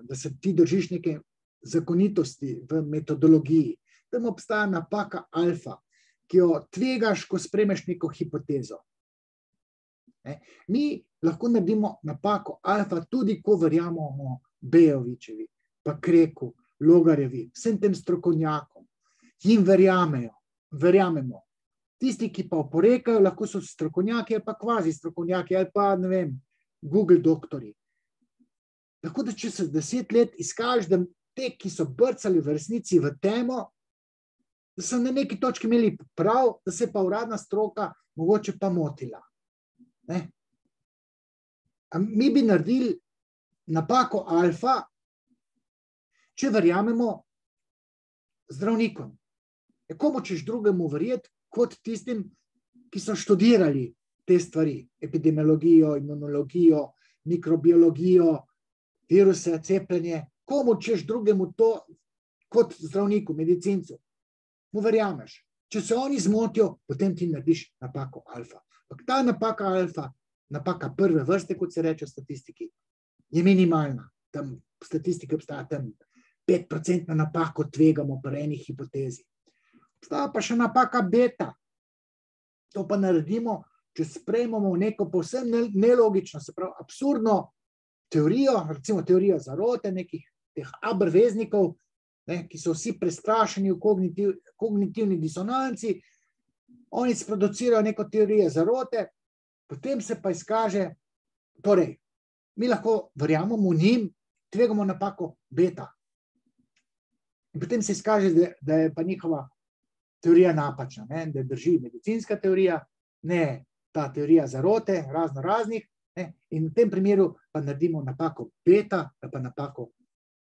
da se ti držiš neke zakonitosti v metodologiji. Tam obstaja napaka alfa, ki jo tvegaš, ko spremeš neko hipotezo. Mi lahko naredimo napako alfa tudi, ko verjamemo Bejovičevi, pa Kreku, Logarjevi, vsem tem strokovnjakom. Jim verjamemo. Tisti, ki pa oporekajo, lahko so strokovnjaki ali pa kvazi strokovnjaki ali pa, ne vem, Google doktori. Lahko da če se 10 let izkažeš, da te, ki so brcali v resnici v temo, da so na neki točki imeli prav, da se pa uradna stroka mogoče pa motila. Mi bi naredili napako alfa, če verjamemo zdravnikom. Komu češ drugemu verjeti, kot tistim, ki so študirali te stvari, epidemiologijo, imunologijo, mikrobiologijo, viruse, cepljenje, komu češ drugemu to, kot zdravniku, medicincu. Mu verjameš. Če se oni zmotijo, potem ti narediš napako alfa. Ta napaka alfa, napaka prve vrste, kot se reče v statistiki, je minimalna. Tam v statistiki obstaja tam 5% napako tvegamo pri eni hipotezi. Obstaja pa še napaka beta. To pa naredimo, če sprejmemo neko povsem nelogično, se pravi absurdno teorijo, recimo teorijo zarote, nekih teh abrveznikov, ki so vsi prestrašeni v kognitivni disonanci, oni sproducirajo neko teorijo zarote, potem se pa izkaže, torej, mi lahko verjamemo njim, tvegamo napako beta. In potem se izkaže, da je pa njihova teorija napačna, da drži medicinska teorija, ne ta teorija zarote, raznih, in v tem primeru pa naredimo napako beta, pa napako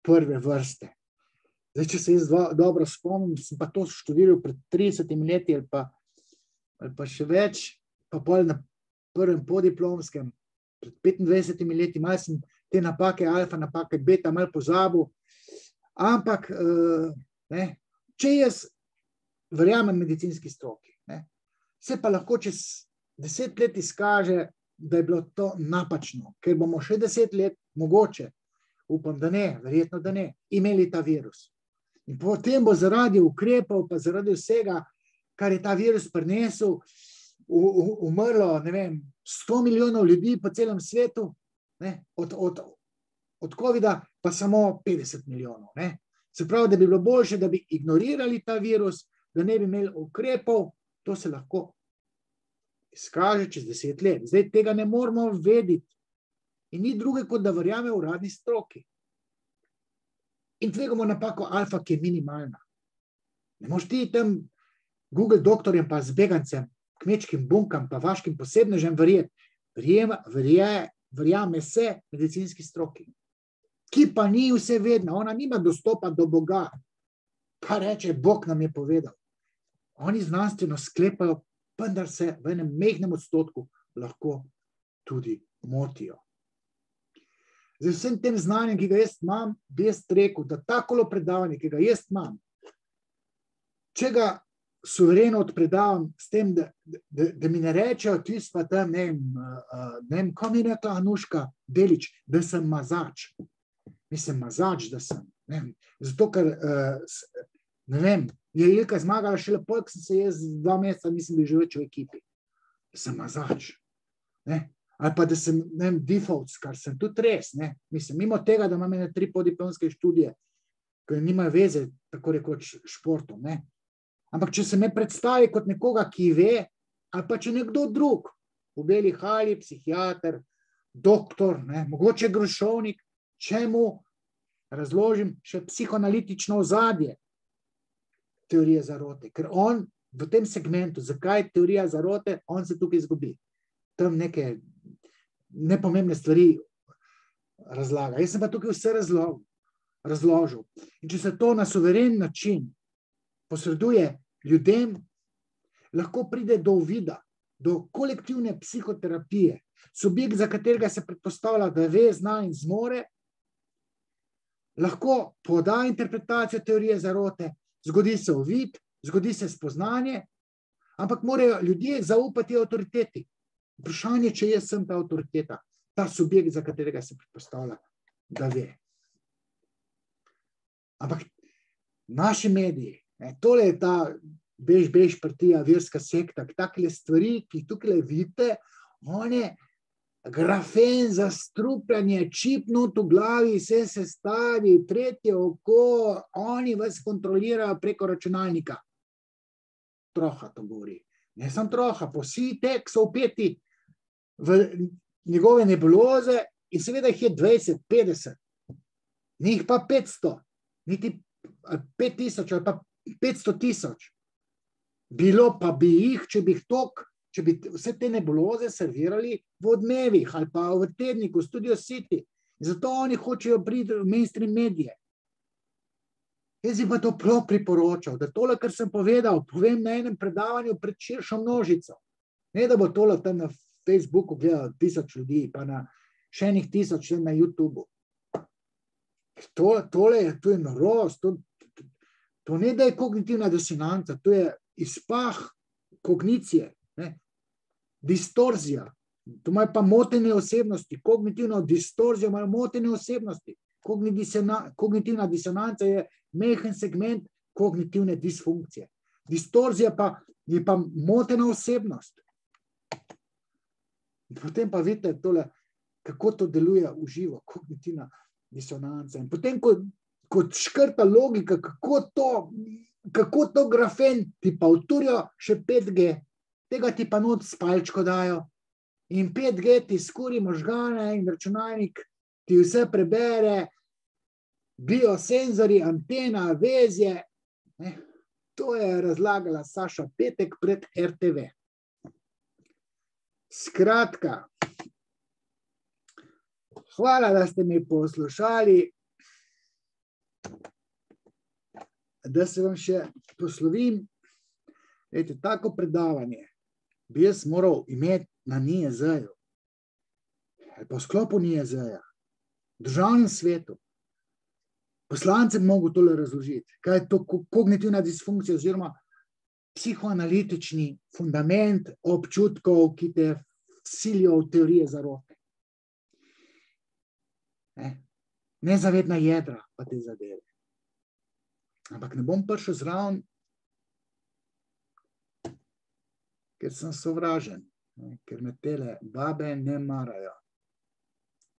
prve vrste. Zdaj, če se jaz dobro spomnim, sem pa to študiral pred 30 leti ali pa še več, pa pol na prvem podiplomskem, pred 25 leti, malo sem te napake alfa, napake beta malo pozabil, ampak če jaz verjamem medicinski stroki, se pa lahko čez 10 let izkaže, da je bilo to napačno, ker bomo še 10 let, mogoče, upam, da ne, verjetno, da ne, imeli ta virus. In potem bo zaradi ukrepov, pa zaradi vsega, kar je ta virus prinesel, umrlo, ne vem, 100 milijonov ljudi po celem svetu, od covida pa samo 50 milijonov. Se pravi, da bi bilo boljše, da bi ignorirali ta virus, da ne bi imeli ukrepov, to se lahko izkaže čez 10 let. Zdaj tega ne moramo vedeti in ni druge, kot da verjame uradni stroki. In tvegamo napako alfa, ki je minimalna. Ne moš ti tam Google doktorjem pa zbegancem, kmečkim bunkam pa vaškim posebnežem verjeti. Verjame se medicinski stroki, ki pa ni vse vedna. Ona nima dostopa do Boga, pa reče, Bog nam je povedal. Oni znanstveno sklepajo, vendar se v enem majhnem odstotku lahko tudi motijo. Z vsem tem znanjem, ki ga jaz imam, bi jaz rekel, da takolo predavanje, ki ga jaz imam, če ga suvereno odpredavam s tem, da mi ne rečejo, tisto pa tam, ne vem, ko mi rekla Anuška Delič, da sem mazač. Mislim, mazač, da sem. Zato, ker, ne vem, je Ilka zmagala šele pol, ko sem se jaz 2 meseca, mislim, bi že več v ekipi. Da sem mazač. Ali pa da sem, ne vem, defaults, kar sem tudi res. Mislim, mimo tega, da imam 3 podiplomske študije, ki nimajo veze, tako rekoč, športom. Ampak če se me predstavi kot nekoga, ki ve, ali pa če nekdo drug, v beli halji, psihiater, doktor, mogoče Grošovnik, če mu razložim še psihoanalitično ozadje teorije zarote, ker on v tem segmentu, zakaj teorija zarote, on se tukaj izgubi. Tam neke nepomembne stvari razlaga. Jaz sem pa tukaj vse razložil. In če se to na suveren način posreduje ljudem, lahko pride do uvida, do kolektivne psihoterapije. Subjekt, za katerega se predpostavlja, da ve, zna in zmore, lahko poda interpretacijo teorije zarote, zgodi se uvid, zgodi se spoznanje, ampak morajo ljudje zaupati avtoriteti. Vprašanje, če jaz sem ta avtoriteta, ta subjekt, za katerega se predpostavlja, da ve. Ampak naši mediji, tole je ta bež partija, verska sekta, takle stvari, ki tukaj vidite, on je grafen za strupljanje, čip not v glavi, vse se stavi, tretje oko, oni vas kontrolirajo preko računalnika. Troha to govori. Ne sem troha, vsi tek so upeti v njegove nebuloze in seveda jih je 20, 50, njih pa 500, niti 5000 ali pa 500,000. Bilo pa bi jih, če bi vse te nebuloze servirali v Odmevih ali pa v Tedniku, Studio City. In zato oni hočejo priti v mainstream medije. Jaz bi pa to priporočal, da tole, kar sem povedal, povem na enem predavanju pred širšo množico. Ne, da bo tole tam na Facebooku gledalo 1000 ljudi, pa na še enih 1000 na YouTubeu. Tole je norost, to ne da je kognitivna disonanca, to je izpah kognicije, distorzija. To imajo pa motene osebnosti, kognitivno distorzijo imajo motene osebnosti. Kognitivna disonanca je mehen segment kognitivne disfunkcije. Distorzija pa je pa motena osebnost. Potem pa vidite tole, kako to deluje v živo, kognitivna disonanca. In potem, ko škrta logika, kako to grafen ti pa vturijo še 5G, tega ti pa not s palčko dajo. In 5G ti skuri možgane in računalnik ti vse prebere, biosenzori, antena, vezje. To je razlagala Saša Petek pred RTV. Skratka, hvala, da ste me poslušali, da se vam še poslovim. Tako predavanje bi jaz moral imeti na NIJZ-ju, ali pa v sklopu NIJZ-ja, v državnem svetu. Poslancem mogo tole razložiti, kaj je to kognitivna disfunkcija oziroma psihoanalitični fundament občutkov, ki te silijo v teorije zarote. Nezavedna jedra pa te zadeve. Ampak ne bom prišel zraven, ker sem sovražen, ker me tele babe ne marajo.